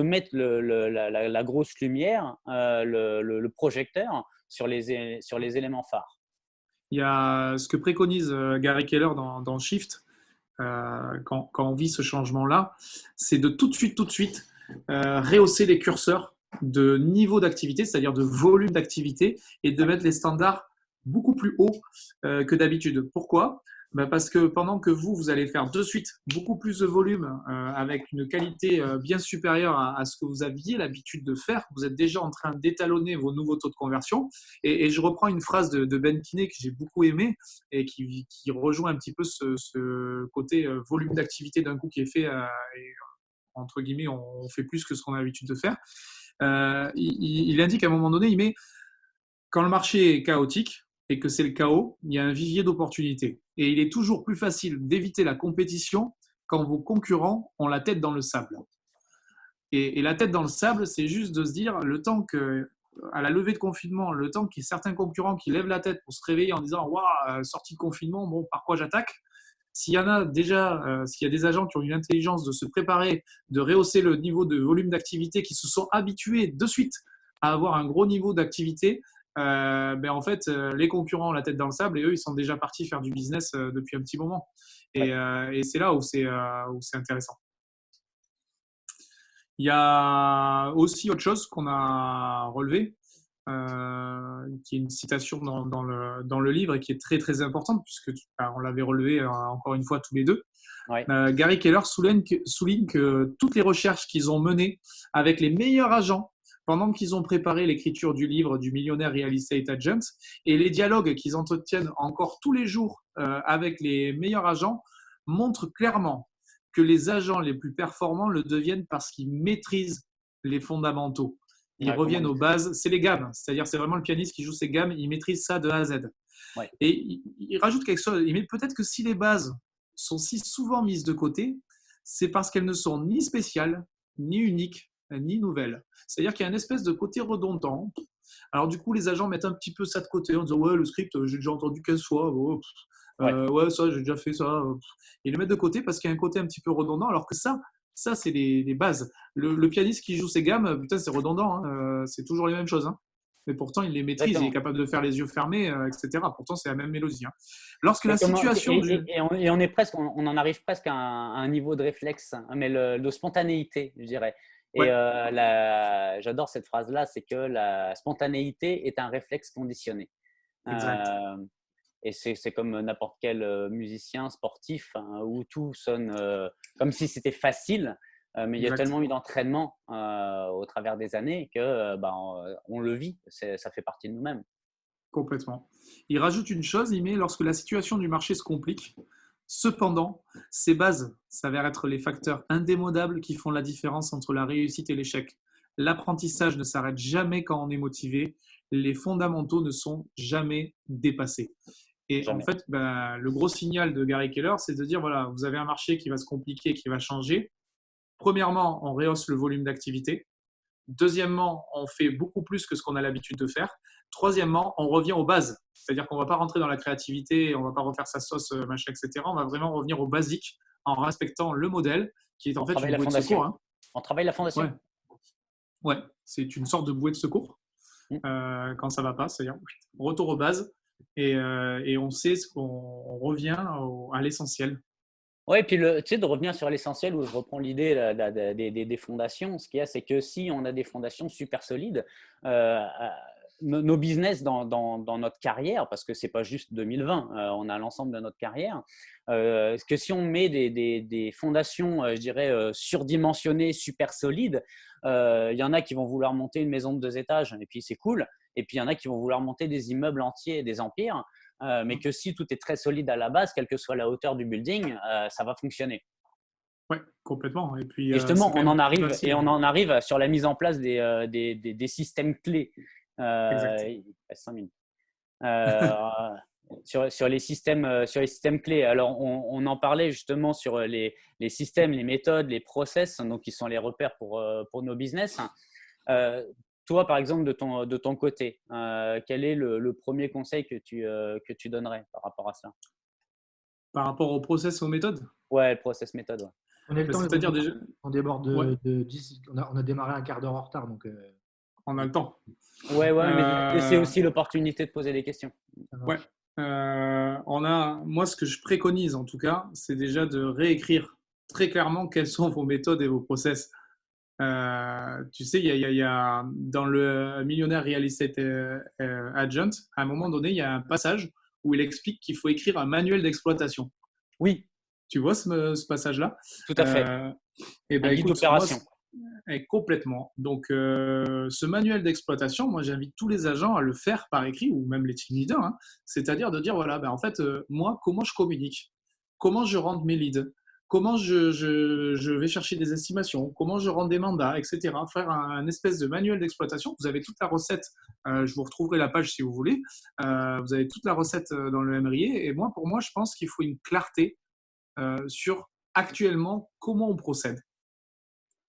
mettre la grosse lumière, le projecteur sur les éléments phares. Il y a ce que préconise Gary Keller dans Shift, quand on vit ce changement-là, c'est de tout de suite, rehausser les curseurs de niveau d'activité, c'est-à-dire de volume d'activité, et de Ouais. mettre les standards beaucoup plus hauts que d'habitude. Pourquoi? Ben parce que pendant que vous allez faire de suite beaucoup plus de volume avec une qualité bien supérieure à ce que vous aviez l'habitude de faire, vous êtes déjà en train d'étalonner vos nouveaux taux de conversion. Et je reprends une phrase de Ben Kinney que j'ai beaucoup aimée et qui rejoint un petit peu ce côté volume d'activité d'un coup qui est fait, et, entre guillemets, on fait plus que ce qu'on a l'habitude de faire. Il indique à un moment donné, il met quand le marché est chaotique et que c'est le chaos, il y a un vivier d'opportunités. Et il est toujours plus facile d'éviter la compétition quand vos concurrents ont la tête dans le sable. Et la tête dans le sable, c'est juste de se dire, le temps que, à la levée de confinement, le temps qu'il y ait certains concurrents qui lèvent la tête pour se réveiller en disant, waouh, sortie de confinement, bon, par quoi j'attaque? S'il y en a déjà, s'il y a des agents qui ont une intelligence de se préparer, de rehausser le niveau de volume d'activité, qui se sont habitués de suite à avoir un gros niveau d'activité, en fait, les concurrents ont la tête dans le sable et eux, ils sont déjà partis faire du business depuis un petit moment. Ouais. Et c'est là où c'est intéressant. Il y a aussi autre chose qu'on a relevé, qui est une citation dans le livre et qui est très très importante puisque on l'avait relevé encore une fois tous les deux. Ouais. Gary Keller souligne que toutes les recherches qu'ils ont menées avec les meilleurs agents pendant qu'ils ont préparé l'écriture du livre du millionnaire real estate agent et les dialogues qu'ils entretiennent encore tous les jours avec les meilleurs agents montrent clairement que les agents les plus performants le deviennent parce qu'ils maîtrisent les fondamentaux. Ils Ouais, comment reviennent on aux dit. bases, c'est les gammes, c'est-à-dire c'est vraiment le pianiste qui joue ses gammes, il maîtrise ça de A à Z. Ouais. Et il rajoute quelque chose, il met peut-être que si les bases sont si souvent mises de côté, c'est parce qu'elles ne sont ni spéciales, ni uniques, ni nouvelles. C'est-à-dire qu'il y a une espèce de côté redondant. Alors du coup, les agents mettent un petit peu ça de côté en disant ouais, le script, j'ai déjà entendu 15 fois, oh, Ouais. ouais, ça, j'ai déjà fait ça. Et ils le mettent de côté parce qu'il y a un côté un petit peu redondant, alors que ça c'est les bases. Le pianiste qui joue ses gammes, putain, c'est redondant, hein, c'est toujours les mêmes choses. Hein. Mais pourtant, il les maîtrise, il est Exactement. capable de faire les yeux fermés, etc. Pourtant, c'est la même mélodie. Hein. Lorsque Et, la situation du… et on est presque, on en arrive presque à un niveau de réflexe, hein, mais de spontanéité, je dirais. Et Ouais, j'adore cette phrase-là, c'est que la spontanéité est un réflexe conditionné. exact. Euh, et c'est comme n'importe quel musicien sportif, hein, où tout sonne comme si c'était facile, mais il y a Exact. tellement eu d'entraînement au travers des années que on le vit, ça fait partie de nous-mêmes. Complètement. Il rajoute une chose, il met lorsque la situation du marché se complique, cependant, ces bases s'avèrent être les facteurs indémodables qui font la différence entre la réussite et l'échec. L'apprentissage ne s'arrête jamais quand on est motivé, les fondamentaux ne sont jamais dépassés. Et en Jamais. fait, le gros signal de Gary Keller, c'est de dire, voilà, vous avez un marché qui va se compliquer, qui va changer. Premièrement, on rehausse le volume d'activité. Deuxièmement, on fait beaucoup plus que ce qu'on a l'habitude de faire. Troisièmement, on revient aux bases. C'est-à-dire qu'on ne va pas rentrer dans la créativité, on ne va pas refaire sa sauce, machin, etc. On va vraiment revenir aux basiques en respectant le modèle, qui est en On fait travaille une la bouée de secours. fondation. Hein. On travaille la Ouais, fondation. ouais. C'est une sorte de bouée de secours Mm. quand ça ne va pas. C'est-à-dire retour aux bases et on sait ce qu'on on revient à l'essentiel. Ouais, et puis tu sais, de revenir sur l'essentiel où je reprends l'idée des fondations. Ce qu'il y a, c'est que si on a des fondations super solides, nos business dans notre carrière, parce que c'est pas juste 2020, on a l'ensemble de notre carrière, que si on met des fondations, je dirais, surdimensionnées, super solides, il y en a qui vont vouloir monter une maison de 2 étages, et puis c'est cool. Et puis il y en a qui vont vouloir monter des immeubles entiers, des empires. Mais que si tout est très solide à la base, quelle que soit la hauteur du building, ça va fonctionner. Ouais, complètement. Et puis, Et c'est justement, quand même plus facile. on en arrive sur la mise en place des systèmes clés. Exact. Il reste 5 minutes. Euh, sur les systèmes clés. Alors, on en parlait justement sur les systèmes, les méthodes, les process, donc qui sont les repères pour nos business. Toi, par exemple, de ton côté, quel est le premier conseil que tu donnerais par rapport à ça? Par rapport au process et aux méthodes, Ouais, le process méthode. Ouais. On a le temps, c'est-à-dire déjà, on déborde ouais, de 10, on a démarré un quart d'heure en retard, donc on a le temps. Ouais, ouais, mais c'est Euh, aussi l'opportunité de poser des questions. ça ouais. marche. Moi, ce que je préconise en tout cas, c'est déjà de réécrire très clairement quelles sont vos méthodes et vos process. Tu sais, il y a dans le Millionnaire Real Estate Agent, à un moment donné, il y a un passage où il explique qu'il faut écrire un manuel d'exploitation. Oui, Tu vois ce passage-là? tout à fait. Et Un ben guide écoute, moi, d'opération. complètement. Donc, ce manuel d'exploitation, moi, j'invite tous les agents à le faire par écrit, ou même les team leaders, hein. C'est-à-dire de dire, voilà, ben, en fait, moi, comment je communique, comment je rentre mes leads, comment je vais chercher des estimations, comment je rentre des mandats, etc. Faire un espèce de manuel d'exploitation. Vous avez toute la recette, je vous retrouverai la page si vous voulez. Vous avez toute la recette dans le MRIA. Et moi, pour moi, je pense qu'il faut une clarté sur actuellement comment on procède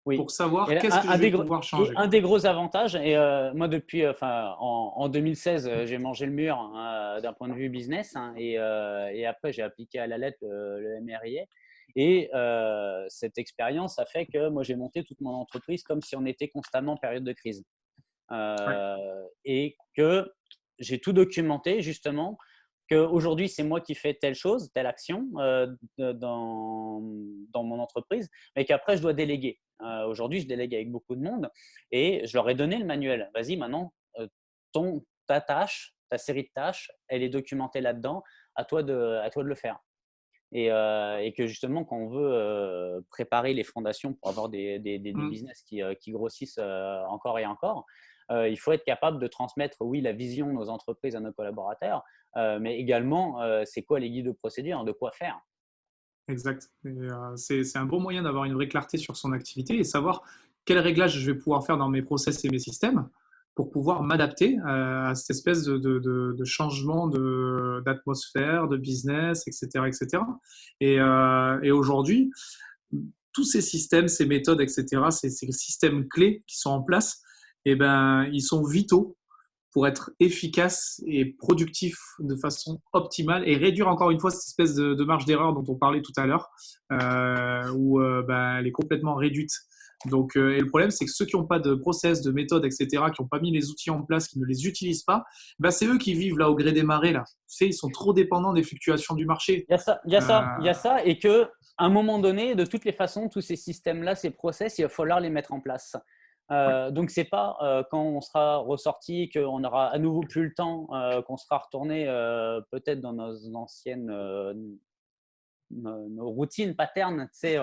Oui. pour savoir Et qu'est-ce que je vais pouvoir et changer. un des gros avantages, et moi depuis, enfin, en 2016, j'ai mangé le mur d'un point de vue business, hein, et après j'ai appliqué à la lettre le MRIA. Et cette expérience a fait que moi j'ai monté toute mon entreprise comme si on était constamment en période de crise. Ouais. Et que j'ai tout documenté justement, qu'aujourd'hui c'est moi qui fais telle chose, telle action dans mon entreprise, mais qu'après je dois déléguer. Aujourd'hui, je délègue avec beaucoup de monde et je leur ai donné le manuel. Vas-y, maintenant, ta tâche, ta série de tâches, elle est documentée là-dedans. À toi de le faire. Et que justement, quand on veut préparer les fondations pour avoir des Mm. business qui grossissent encore et encore, il faut être capable de transmettre, oui, la vision de nos entreprises à nos collaborateurs, mais également, c'est quoi les guides de procédure, de quoi faire. Exact. C'est un bon moyen d'avoir une vraie clarté sur son activité et savoir quels réglages je vais pouvoir faire dans mes process et mes systèmes pour pouvoir m'adapter à cette espèce de changement d'atmosphère, de business, etc. etc. Et aujourd'hui, tous ces systèmes, ces méthodes, etc., ces systèmes clés qui sont en place, eh ben, ils sont vitaux pour être efficace et productif de façon optimale et réduire encore une fois cette espèce de marge d'erreur dont on parlait tout à l'heure, où ben, elle est complètement réduite. Donc, et le problème, c'est que ceux qui n'ont pas de process, de méthode, etc., qui n'ont pas mis les outils en place, qui ne les utilisent pas, ben, c'est eux qui vivent là au gré des marées. Là. Tu sais, ils sont trop dépendants des fluctuations du marché. Il y a ça, il y a ça, il y a ça, et que à un moment donné, de toutes les façons, tous ces systèmes-là, ces process, il va falloir les mettre en place. Ouais, Donc c'est pas quand on sera ressorti, qu'on aura à nouveau plus le temps, qu'on sera retourné peut-être dans nos anciennes nos routines patterns. Tu sais,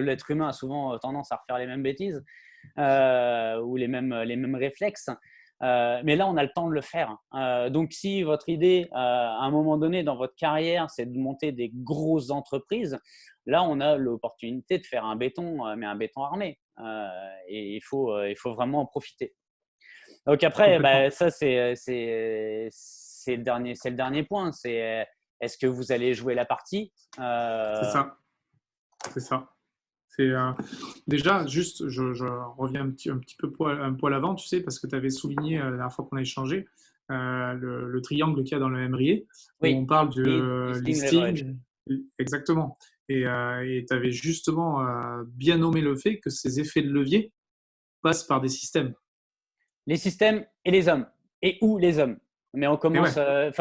l'être humain a souvent tendance à refaire les mêmes bêtises ou les mêmes réflexes. Mais là, on a le temps de le faire. Donc, si votre idée, à un moment donné dans votre carrière, c'est de monter des grosses entreprises, là, on a l'opportunité de faire un béton, mais un béton armé. Et il faut vraiment en profiter. Donc après, complètement. bah, ça, c'est le dernier point. Est-ce que vous allez jouer la partie C'est ça. C'est ça. Déjà, juste, je reviens un petit peu un poil avant, tu sais, parce que tu avais souligné la dernière fois qu'on a échangé le triangle qu'il y a dans le MRIA, où on Oui, parle du listing leverage. listing, exactement. Et tu avais justement bien nommé le fait que ces effets de levier passent par des systèmes. Les systèmes et les hommes. Et où les hommes. Mais on Et ouais, commence.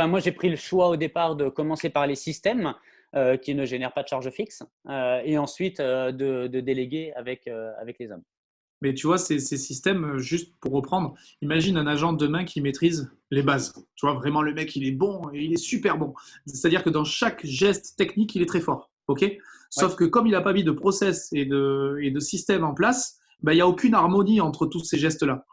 Moi, j'ai pris le choix au départ de commencer par les systèmes qui ne génèrent pas de charge fixe et ensuite de déléguer avec les hommes. mais tu vois, ces systèmes, juste pour reprendre, imagine un agent de demain qui maîtrise les bases. Tu vois, vraiment, le mec, il est bon, et il est super bon. C'est-à-dire que dans chaque geste technique, il est très fort. OK? Ouais. Sauf que comme il n'a pas mis de process et de système en place, ben, il n'y a aucune harmonie entre tous ces gestes-là.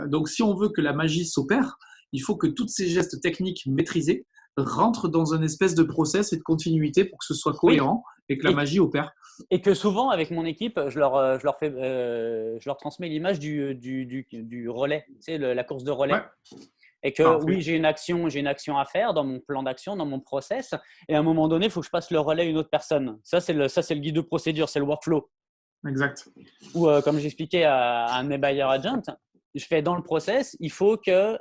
Donc, si on veut que la magie s'opère, il faut que tous ces gestes techniques maîtrisés rentrent dans une espèce de process et de continuité pour que ce soit Oui. cohérent et que la magie opère. Et que souvent, avec mon équipe, je leur transmets l'image du relais, tu sais, la course de relais. Ouais, Et que parfait. oui, j'ai une action à faire dans mon plan d'action, dans mon process. Et à un moment donné, il faut que je passe le relais à une autre personne. Ça, c'est le guide de procédure, c'est le workflow. Exact. Ou comme j'expliquais à un de mes buyer agents, je fais dans le process, il faut que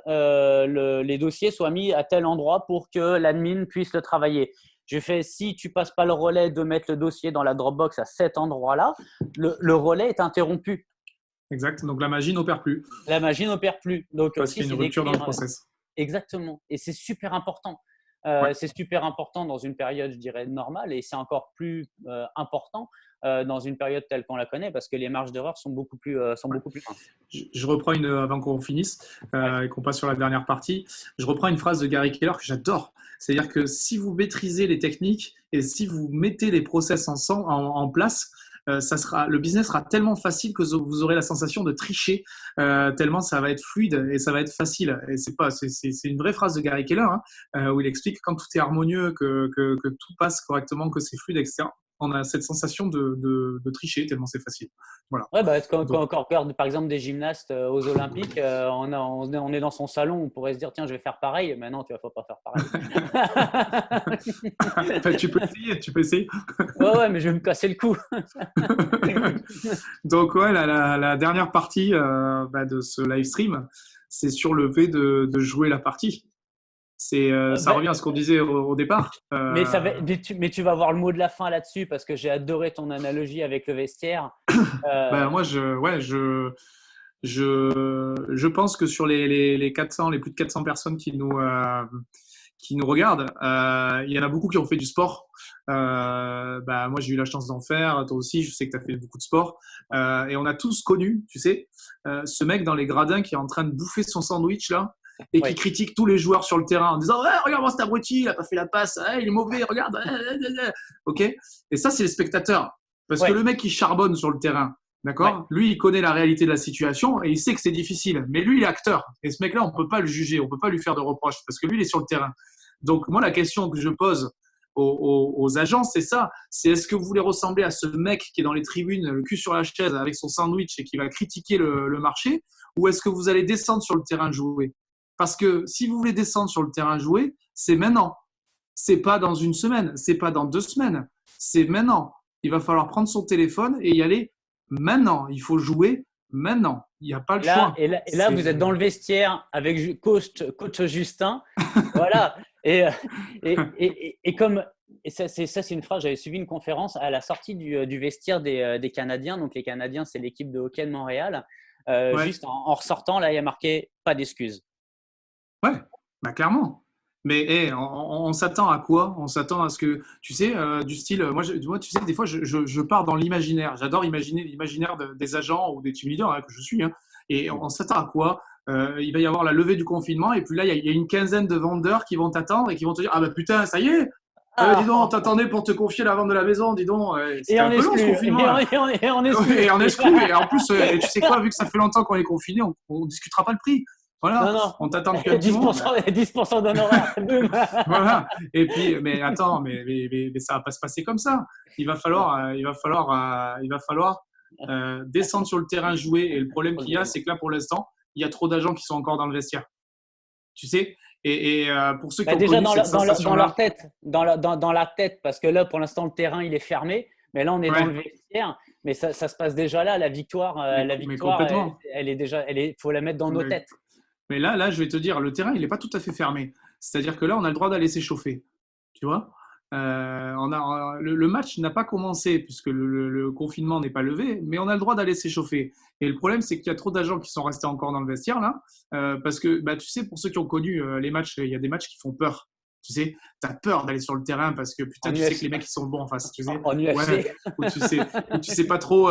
les dossiers soient mis à tel endroit pour que l'admin puisse le travailler. Je fais, si tu passes pas le relais de mettre le dossier dans la Dropbox à cet endroit-là, le relais est interrompu. Exact. Donc la magie n'opère plus La magie n'opère plus. Donc parce aussi, qu'il y a c'est une rupture dans le d'écrire. process. Exactement. Et c'est super important. Ouais. C'est super important dans une période, je dirais, normale et c'est encore plus important dans une période telle qu'on la connaît parce que les marges d'erreur sont beaucoup plus minces. Je reprends avant qu'on finisse Ouais. et qu'on passe sur la dernière partie. Je reprends une phrase de Gary Keller que j'adore. C'est-à-dire que si vous maîtrisez les techniques et si vous mettez les process en place, le business sera tellement facile que vous aurez la sensation de tricher, tellement ça va être fluide et ça va être facile. Et c'est une vraie phrase de Gary Keller où il explique que quand tout est harmonieux, que tout passe correctement, que c'est fluide, etc. On a cette sensation de tricher tellement c'est facile. Voilà. Ouais, bah, quand Donc, on regarde par exemple des gymnastes aux Olympiques, on est dans son salon, on pourrait se dire tiens, je vais faire pareil. Mais non, tu ne vas pas faire pareil. enfin, tu peux essayer, tu peux essayer. Ouais, mais je vais me casser le cou. Donc, ouais, la dernière partie de ce live stream, c'est sur le fait de jouer la partie. Ça Bah, revient à ce qu'on disait au départ. mais tu vas avoir le mot de la fin là-dessus parce que j'ai adoré ton analogie avec le vestiaire. Moi, je pense que sur les 400, les plus de 400 personnes qui nous regardent, il y en a beaucoup qui ont fait du sport. Moi, j'ai eu la chance d'en faire. Toi aussi, je sais que tu as fait beaucoup de sport. Et on a tous connu, tu sais, ce mec dans les gradins qui est en train de bouffer son sandwich là et qui Oui, critique tous les joueurs sur le terrain en disant ouais, regarde-moi cet abruti, il a pas fait la passe, il est mauvais, regarde. Ok. Et ça, c'est les spectateurs. Parce que ouais. le mec qui charbonne sur le terrain, Ouais. d'accord, lui, il connaît la réalité de la situation et il sait que c'est difficile. Mais lui, il est acteur. Et ce mec-là, on ne peut pas le juger, on ne peut pas lui faire de reproches parce que lui, il est sur le terrain. Donc, moi, la question que je pose aux agents, c'est ça. C'est est-ce que vous voulez ressembler à ce mec qui est dans les tribunes, le cul sur la chaise avec son sandwich et qui va critiquer le marché, ou est-ce que vous allez descendre sur le terrain jouer? Parce que si vous voulez descendre sur le terrain jouer, c'est maintenant. C'est pas dans une semaine, c'est pas dans 2 semaines, c'est maintenant. Il va falloir prendre son téléphone et y aller maintenant. Il faut jouer maintenant. Il n'y a pas le choix. Et là, vous êtes dans le vestiaire avec coach Justin. Voilà. Et comme et ça, c'est une phrase, j'avais suivi une conférence à la sortie du vestiaire des Canadiens. Donc, les Canadiens, c'est l'équipe de hockey de Montréal. Ouais, Juste en ressortant, là, il y a marqué pas d'excuses. ouais, clairement. Mais on s'attend à quoi? On s'attend à ce que, tu sais, du style, moi, tu sais, des fois, je pars dans l'imaginaire. J'adore imaginer l'imaginaire des agents ou des team leaders que je suis. Et on s'attend à quoi? Il va y avoir la levée du confinement et puis là, il y a une quinzaine de vendeurs qui vont t'attendre et qui vont te dire, ah bah putain, ça y est, dis donc, Ah, t'attendais pour te confier la vente de la maison, dis donc, et c'était un on peu long ce exclut. confinement là. Et on exclut. Et on exclut. Et en plus, et tu sais quoi, vu que ça fait longtemps qu'on est confiné, on discutera pas le prix. Voilà, Non, non. on t'attend depuis un petit moment. 10% d'honoraires. Boum. Voilà. Et puis, mais attends, mais ça va pas se passer comme ça. Il va falloir descendre sur le terrain jouer. Et le problème qu'il y a, c'est que là, pour l'instant, il y a trop d'agents qui sont encore dans le vestiaire. Tu sais. Et pour ceux qui Bah, ont déjà connu cette dans leur sensation-là, tête, dans la tête, parce que là, pour l'instant, le terrain, il est fermé. Mais là, on est dans ouais, le vestiaire. mais ça se passe déjà là. La victoire, Mais complètement. elle est déjà, faut la mettre dans nos Mais, têtes. mais là, je vais te dire, le terrain, il n'est pas tout à fait fermé. C'est-à-dire que là, on a le droit d'aller s'échauffer. Tu vois. Le match n'a pas commencé puisque le confinement n'est pas levé, mais on a le droit d'aller s'échauffer. Et le problème, c'est qu'il y a trop d'agents qui sont restés encore dans le vestiaire là, parce que bah, tu sais, pour ceux qui ont connu les matchs, il y a des matchs qui font peur. Tu sais, tu as peur d'aller sur le terrain parce que putain, En tu sais UFC, que les mecs ils sont bons en face. Tu sais, en ouais, UFC. où tu sais pas trop,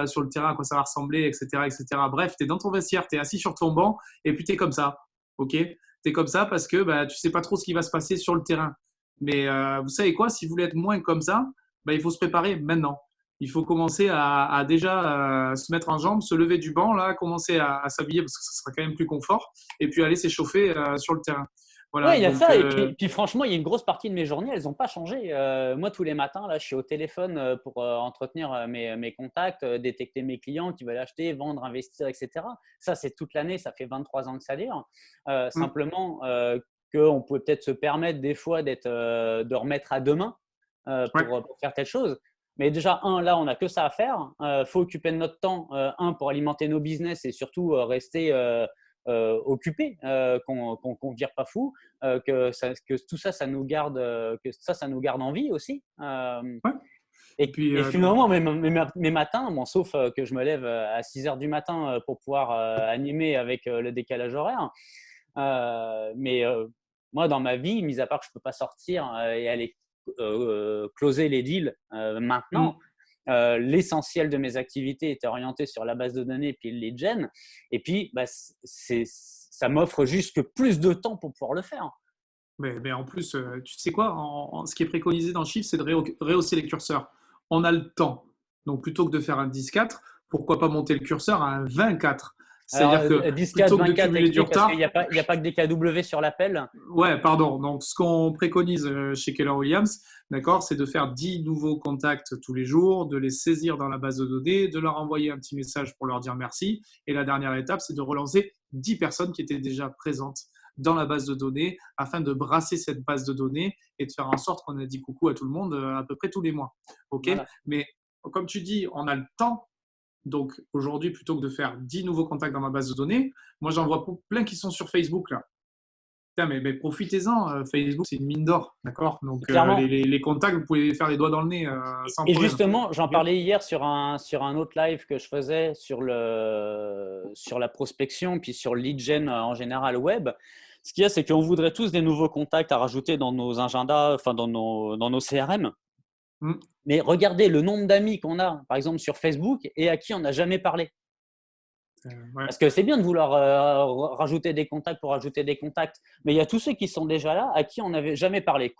sur le terrain à quoi ça va ressembler, etc., etc. Bref, tu es dans ton vestiaire, tu es assis sur ton banc et puis tu es comme ça, ok? Tu es comme ça parce que bah, tu sais pas trop ce qui va se passer sur le terrain. Mais vous savez quoi, si vous voulez être moins comme ça, bah, il faut se préparer maintenant. Il faut commencer à déjà se mettre en jambes, se lever du banc, là, commencer à s'habiller parce que ça sera quand même plus confort, et puis aller s'échauffer sur le terrain. Ouais, Voilà, il y a donc ça. Et puis franchement, il y a une grosse partie de mes journées, elles n'ont pas changé. Moi, tous les matins, là, je suis au téléphone pour entretenir mes contacts, détecter mes clients qui veulent acheter, vendre, investir, etc. Ça, c'est toute l'année. Ça fait 23 ans que ça dure. Simplement qu'on pouvait peut-être se permettre des fois de remettre à demain ouais, pour faire telle chose. Mais déjà, là, on n'a que ça à faire. Faut occuper de notre temps, pour alimenter nos business et surtout rester occupé, qu'on ne vire pas fou, que tout ça, ça nous garde, ça nous garde en vie aussi. ouais. Et puis, Et finalement, mes matins, bon, sauf que je me lève à 6 heures du matin pour pouvoir animer avec le décalage horaire. Mais moi, dans ma vie, mis à part que je ne peux pas sortir et aller closer les deals maintenant, l'essentiel de mes activités était orienté sur la base de données et puis le lead gen. Et puis, bah, ça m'offre juste que plus de temps pour pouvoir le faire. mais en plus, tu sais quoi, ce qui est préconisé dans le chiffre, c'est de rehausser les curseurs. On a le temps. Donc, plutôt que de faire un 10-4, pourquoi pas monter le curseur à un 24? Alors, C'est-à-dire que 10, 4, plutôt que de 24, cumuler du explique, parce qu'il n'y retard, a pas que des KW sur l'appel. ouais, pardon. Donc, ce qu'on préconise chez Keller Williams, d'accord, c'est de faire 10 nouveaux contacts tous les jours, de les saisir dans la base de données, de leur envoyer un petit message pour leur dire merci. Et la dernière étape, c'est de relancer 10 personnes qui étaient déjà présentes dans la base de données afin de brasser cette base de données et de faire en sorte qu'on ait dit coucou à tout le monde à peu près tous les mois. OK? Voilà. Mais comme tu dis, on a le temps. Donc aujourd'hui, plutôt que de faire 10 nouveaux contacts dans ma base de données, moi j'en vois plein qui sont sur Facebook là. Putain, mais profitez-en, Facebook c'est une mine d'or, d'accord? Donc Clairement. les contacts, vous pouvez faire les doigts dans le nez sans Et problème. justement, j'en Okay. parlais hier sur un autre live que je faisais sur la prospection, puis sur le lead gen en général web. Ce qu'il y a, c'est qu'on voudrait tous des nouveaux contacts à rajouter dans nos agendas, enfin dans nos CRM. Mais regardez le nombre d'amis qu'on a, par exemple, sur Facebook et à qui on n'a jamais parlé. Ouais. Parce que c'est bien de vouloir rajouter des contacts pour rajouter des contacts. Mais il y a tous ceux qui sont déjà là, à qui on n'avait jamais parlé.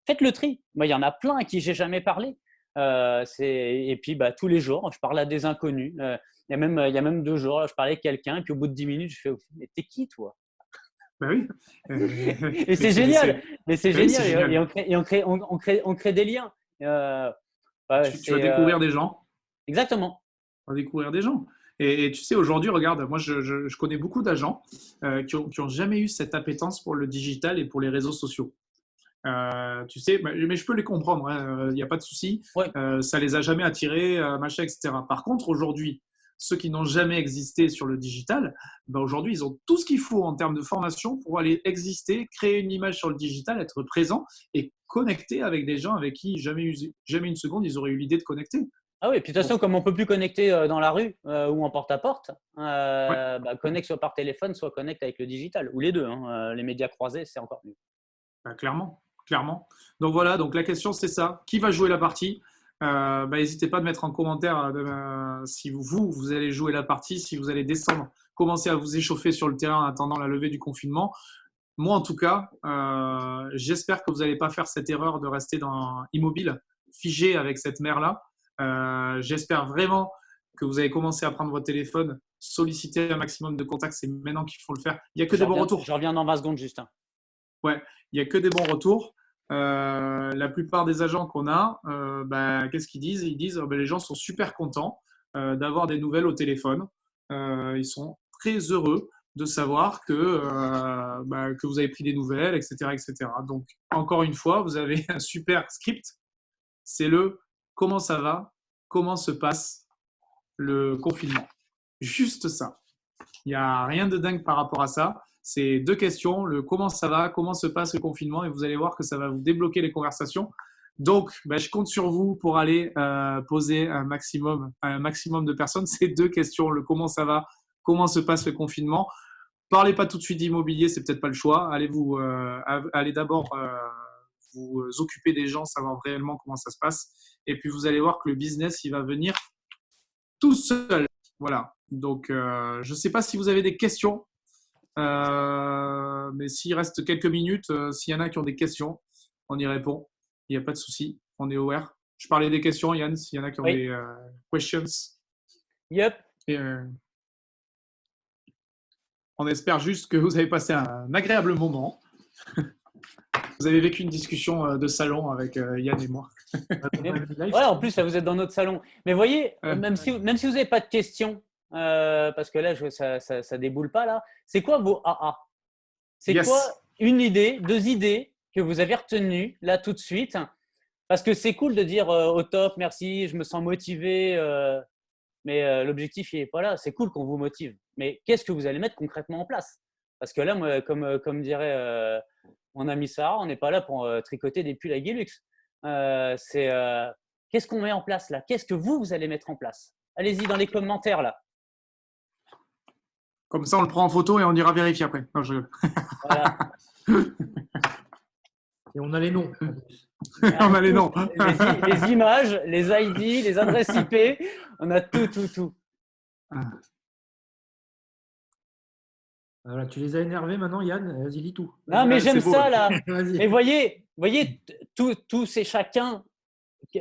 Faites le tri. Moi, il y en a plein à qui j'ai jamais parlé. Et puis, bah, tous les jours, je parle à des inconnus. Il y a même 2 jours, je parlais à quelqu'un, et puis au bout de 10 minutes, je fais « Mais t'es qui, toi ?» Ben oui. Et c'est génial. Mais c'est oui, génial. génial. Et on crée des liens. Tu vas découvrir des gens. Exactement. On va découvrir des gens. Et tu sais, aujourd'hui, regarde, moi, je connais beaucoup d'agents qui ont jamais eu cette appétence pour le digital et pour les réseaux sociaux. Tu sais, mais je peux les comprendre, il n'y a pas de souci. Ouais. Ça les a jamais attirés, machin, etc. Par contre, aujourd'hui, ceux qui n'ont jamais existé sur le digital, ben aujourd'hui, ils ont tout ce qu'il faut en termes de formation pour aller exister, créer une image sur le digital, être présent et connecter avec des gens avec qui jamais une seconde ils auraient eu l'idée de connecter. Ah oui, puis de toute façon, comme on ne peut plus connecter dans la rue ou en porte-à-porte, Ouais. connecte soit par téléphone, soit connecte avec le digital, ou les deux. Les médias croisés, c'est encore mieux. Ben, clairement, clairement. Donc voilà, donc la question c'est ça. Qui va jouer la partie? N'hésitez pas à mettre en commentaire si vous allez jouer la partie, si vous allez descendre, commencer à vous échauffer sur le terrain en attendant la levée du confinement. Moi, en tout cas, j'espère que vous n'allez pas faire cette erreur de rester immobile, figé avec cette mer-là. J'espère vraiment que vous allez commencer à prendre votre téléphone, solliciter un maximum de contacts. C'est maintenant qu'il faut le faire. Il n'y a que des bons retours. Je reviens dans 20 secondes, Justin. Ouais, il n'y a que des bons retours. La plupart des agents qu'on a, qu'est-ce qu'ils disent? Ils disent les gens sont super contents d'avoir des nouvelles au téléphone. Ils sont très heureux de savoir que vous avez pris des nouvelles, etc., etc. Donc, encore une fois, vous avez un super script. C'est le comment ça va, comment se passe le confinement. Juste ça. Il n'y a rien de dingue par rapport à ça. C'est 2 questions, le comment ça va, comment se passe le confinement, et vous allez voir que ça va vous débloquer les conversations. Donc, je compte sur vous pour aller poser un maximum de personnes ces 2 questions, le comment ça va, comment se passe le confinement. Parlez pas tout de suite d'immobilier, c'est peut-être pas le choix. Allez d'abord vous occuper des gens, savoir réellement comment ça se passe. Et puis, vous allez voir que le business, il va venir tout seul. Voilà. Donc, je ne sais pas si vous avez des questions, mais s'il reste quelques minutes, s'il y en a qui ont des questions, on y répond. Il n'y a pas de souci. On est aware. Je parlais des questions, Yann, s'il y en a qui ont des questions. Yep. Et, on espère juste que vous avez passé un agréable moment. Vous avez vécu une discussion de salon avec Yann et moi. Ouais, en plus, là, vous êtes dans notre salon. Mais voyez, même si vous n'avez pas de questions, parce que là, ça déboule pas là. C'est quoi vos AA? C'est quoi une idée, 2 idées que vous avez retenues là tout de suite? Parce que c'est cool de dire au top, merci, je me sens motivé. Mais l'objectif, il n'est pas là. C'est cool qu'on vous motive. Mais qu'est-ce que vous allez mettre concrètement en place? Parce que là, moi, comme dirait mon ami Sarah, on n'est pas là pour tricoter des pulls à Guilux. Qu'est-ce qu'on met en place là? Qu'est-ce que vous allez mettre en place? Allez-y dans les commentaires là. Comme ça, on le prend en photo et on ira vérifier après. Non, je... Voilà. Et on a les noms. On a les noms. Les images, les ID, les adresses IP, on a tout. Voilà, tu les as énervés maintenant, Yann. Vas-y, lis tout. Non, mais j'aime ça là. Vas-y. Mais voyez, tous et chacun,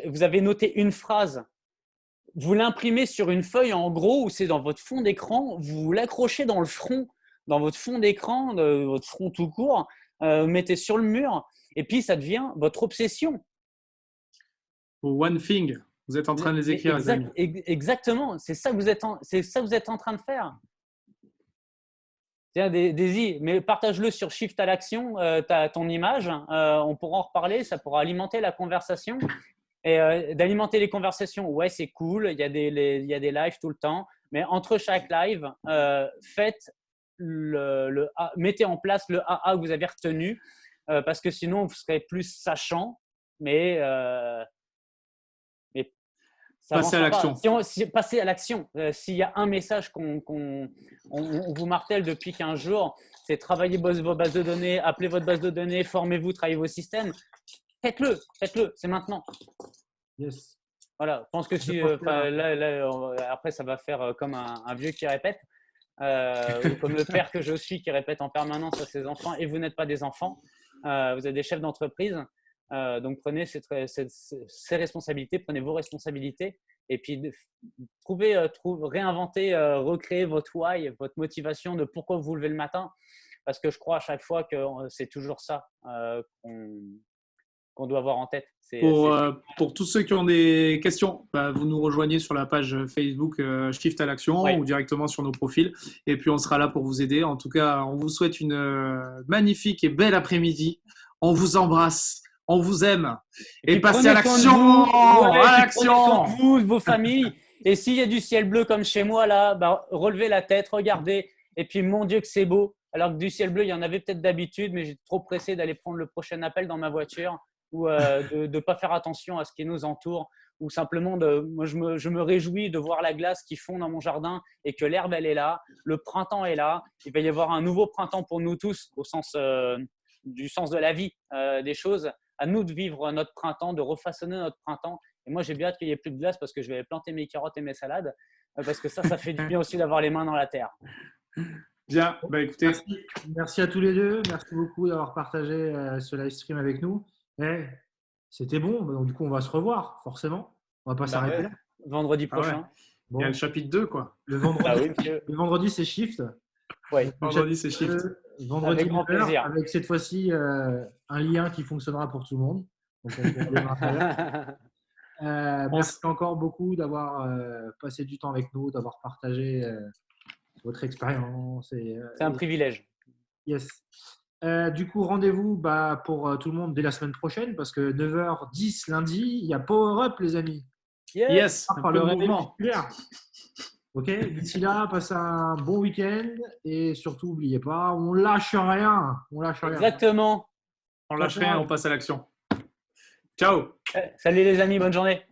vous avez noté une phrase. Vous l'imprimez sur une feuille en gros, ou c'est dans votre fond d'écran, vous l'accrochez dans le front, dans votre fond d'écran, votre front tout court, mettez sur le mur, et puis ça devient votre obsession. One thing, vous êtes en train de les écrire, les amis. Exactement, c'est ça que vous êtes en train de faire. Tiens, Daisy, mais partage-le sur Shift à l'action, tu as ton image, on pourra en reparler, ça pourra alimenter la conversation. Et d'alimenter les conversations, ouais, c'est cool, il y a des lives tout le temps, mais entre chaque live, mettez en place le AA que vous avez retenu, parce que sinon, vous serez plus sachant, mais ça passer à l'action. Passer à l'action. S'il y a un message qu'on vous martèle depuis 15 jours, c'est travailler vos bases de données, appelez votre base de données, formez-vous, travaillez vos systèmes. Faites-le, c'est maintenant. Yes. Voilà, je pense que si, après, ça va faire comme un vieux qui répète, ou comme le père que je suis qui répète en permanence à ses enfants, et vous n'êtes pas des enfants, vous êtes des chefs d'entreprise, donc prenez ces responsabilités, prenez vos responsabilités, et puis réinventer, recréer votre why, votre motivation de pourquoi vous vous levez le matin, parce que je crois à chaque fois que c'est toujours ça qu'on doit avoir en tête. Pour tous ceux qui ont des questions, vous nous rejoignez sur la page Facebook Shift à l'action ou directement sur nos profils. Et puis, on sera là pour vous aider. En tout cas, on vous souhaite une magnifique et belle après-midi. On vous embrasse. On vous aime. Et passez à l'action. À l'action. Prenez soin de vous, de vos familles. Et s'il y a du ciel bleu comme chez moi, là, relevez la tête, regardez. Et puis, mon Dieu, que c'est beau. Alors que du ciel bleu, il y en avait peut-être d'habitude, mais j'étais trop pressé d'aller prendre le prochain appel dans ma voiture, ou de ne pas faire attention à ce qui nous entoure, ou simplement moi je me réjouis de voir la glace qui fond dans mon jardin et que l'herbe elle est là, le printemps est là, il va y avoir un nouveau printemps pour nous tous au sens du sens de la vie des choses, à nous de vivre notre printemps, de refaçonner notre printemps. Et moi j'ai bien hâte qu'il n'y ait plus de glace parce que je vais planter mes carottes et mes salades, parce que ça fait du bien aussi d'avoir les mains dans la terre. Bien, écoutez. Merci à tous les deux, merci beaucoup d'avoir partagé ce live stream avec nous. C'était bon, donc du coup on va se revoir forcément, on va pas s'arrêter là. Vendredi prochain. Ouais. Bon. Il y a le chapitre 2 quoi. Le vendredi c'est Shift. Ouais. Vendredi c'est Shift. Vendredi avec grand plaisir. Avec cette fois-ci un lien qui fonctionnera pour tout le monde. Donc, merci encore beaucoup d'avoir passé du temps avec nous, d'avoir partagé votre expérience. C'est un privilège. Yes. Du coup, rendez-vous pour tout le monde dès la semaine prochaine parce que 9h10 lundi, il y a Power Up, les amis. Yes, un par peu le de réveil mouvement. musculaire. Ok, d'ici là, passez un bon week-end et surtout, n'oubliez pas, on lâche rien. On lâche rien. Exactement. On lâche rien, on passe à l'action. Ciao. Salut les amis, bonne journée.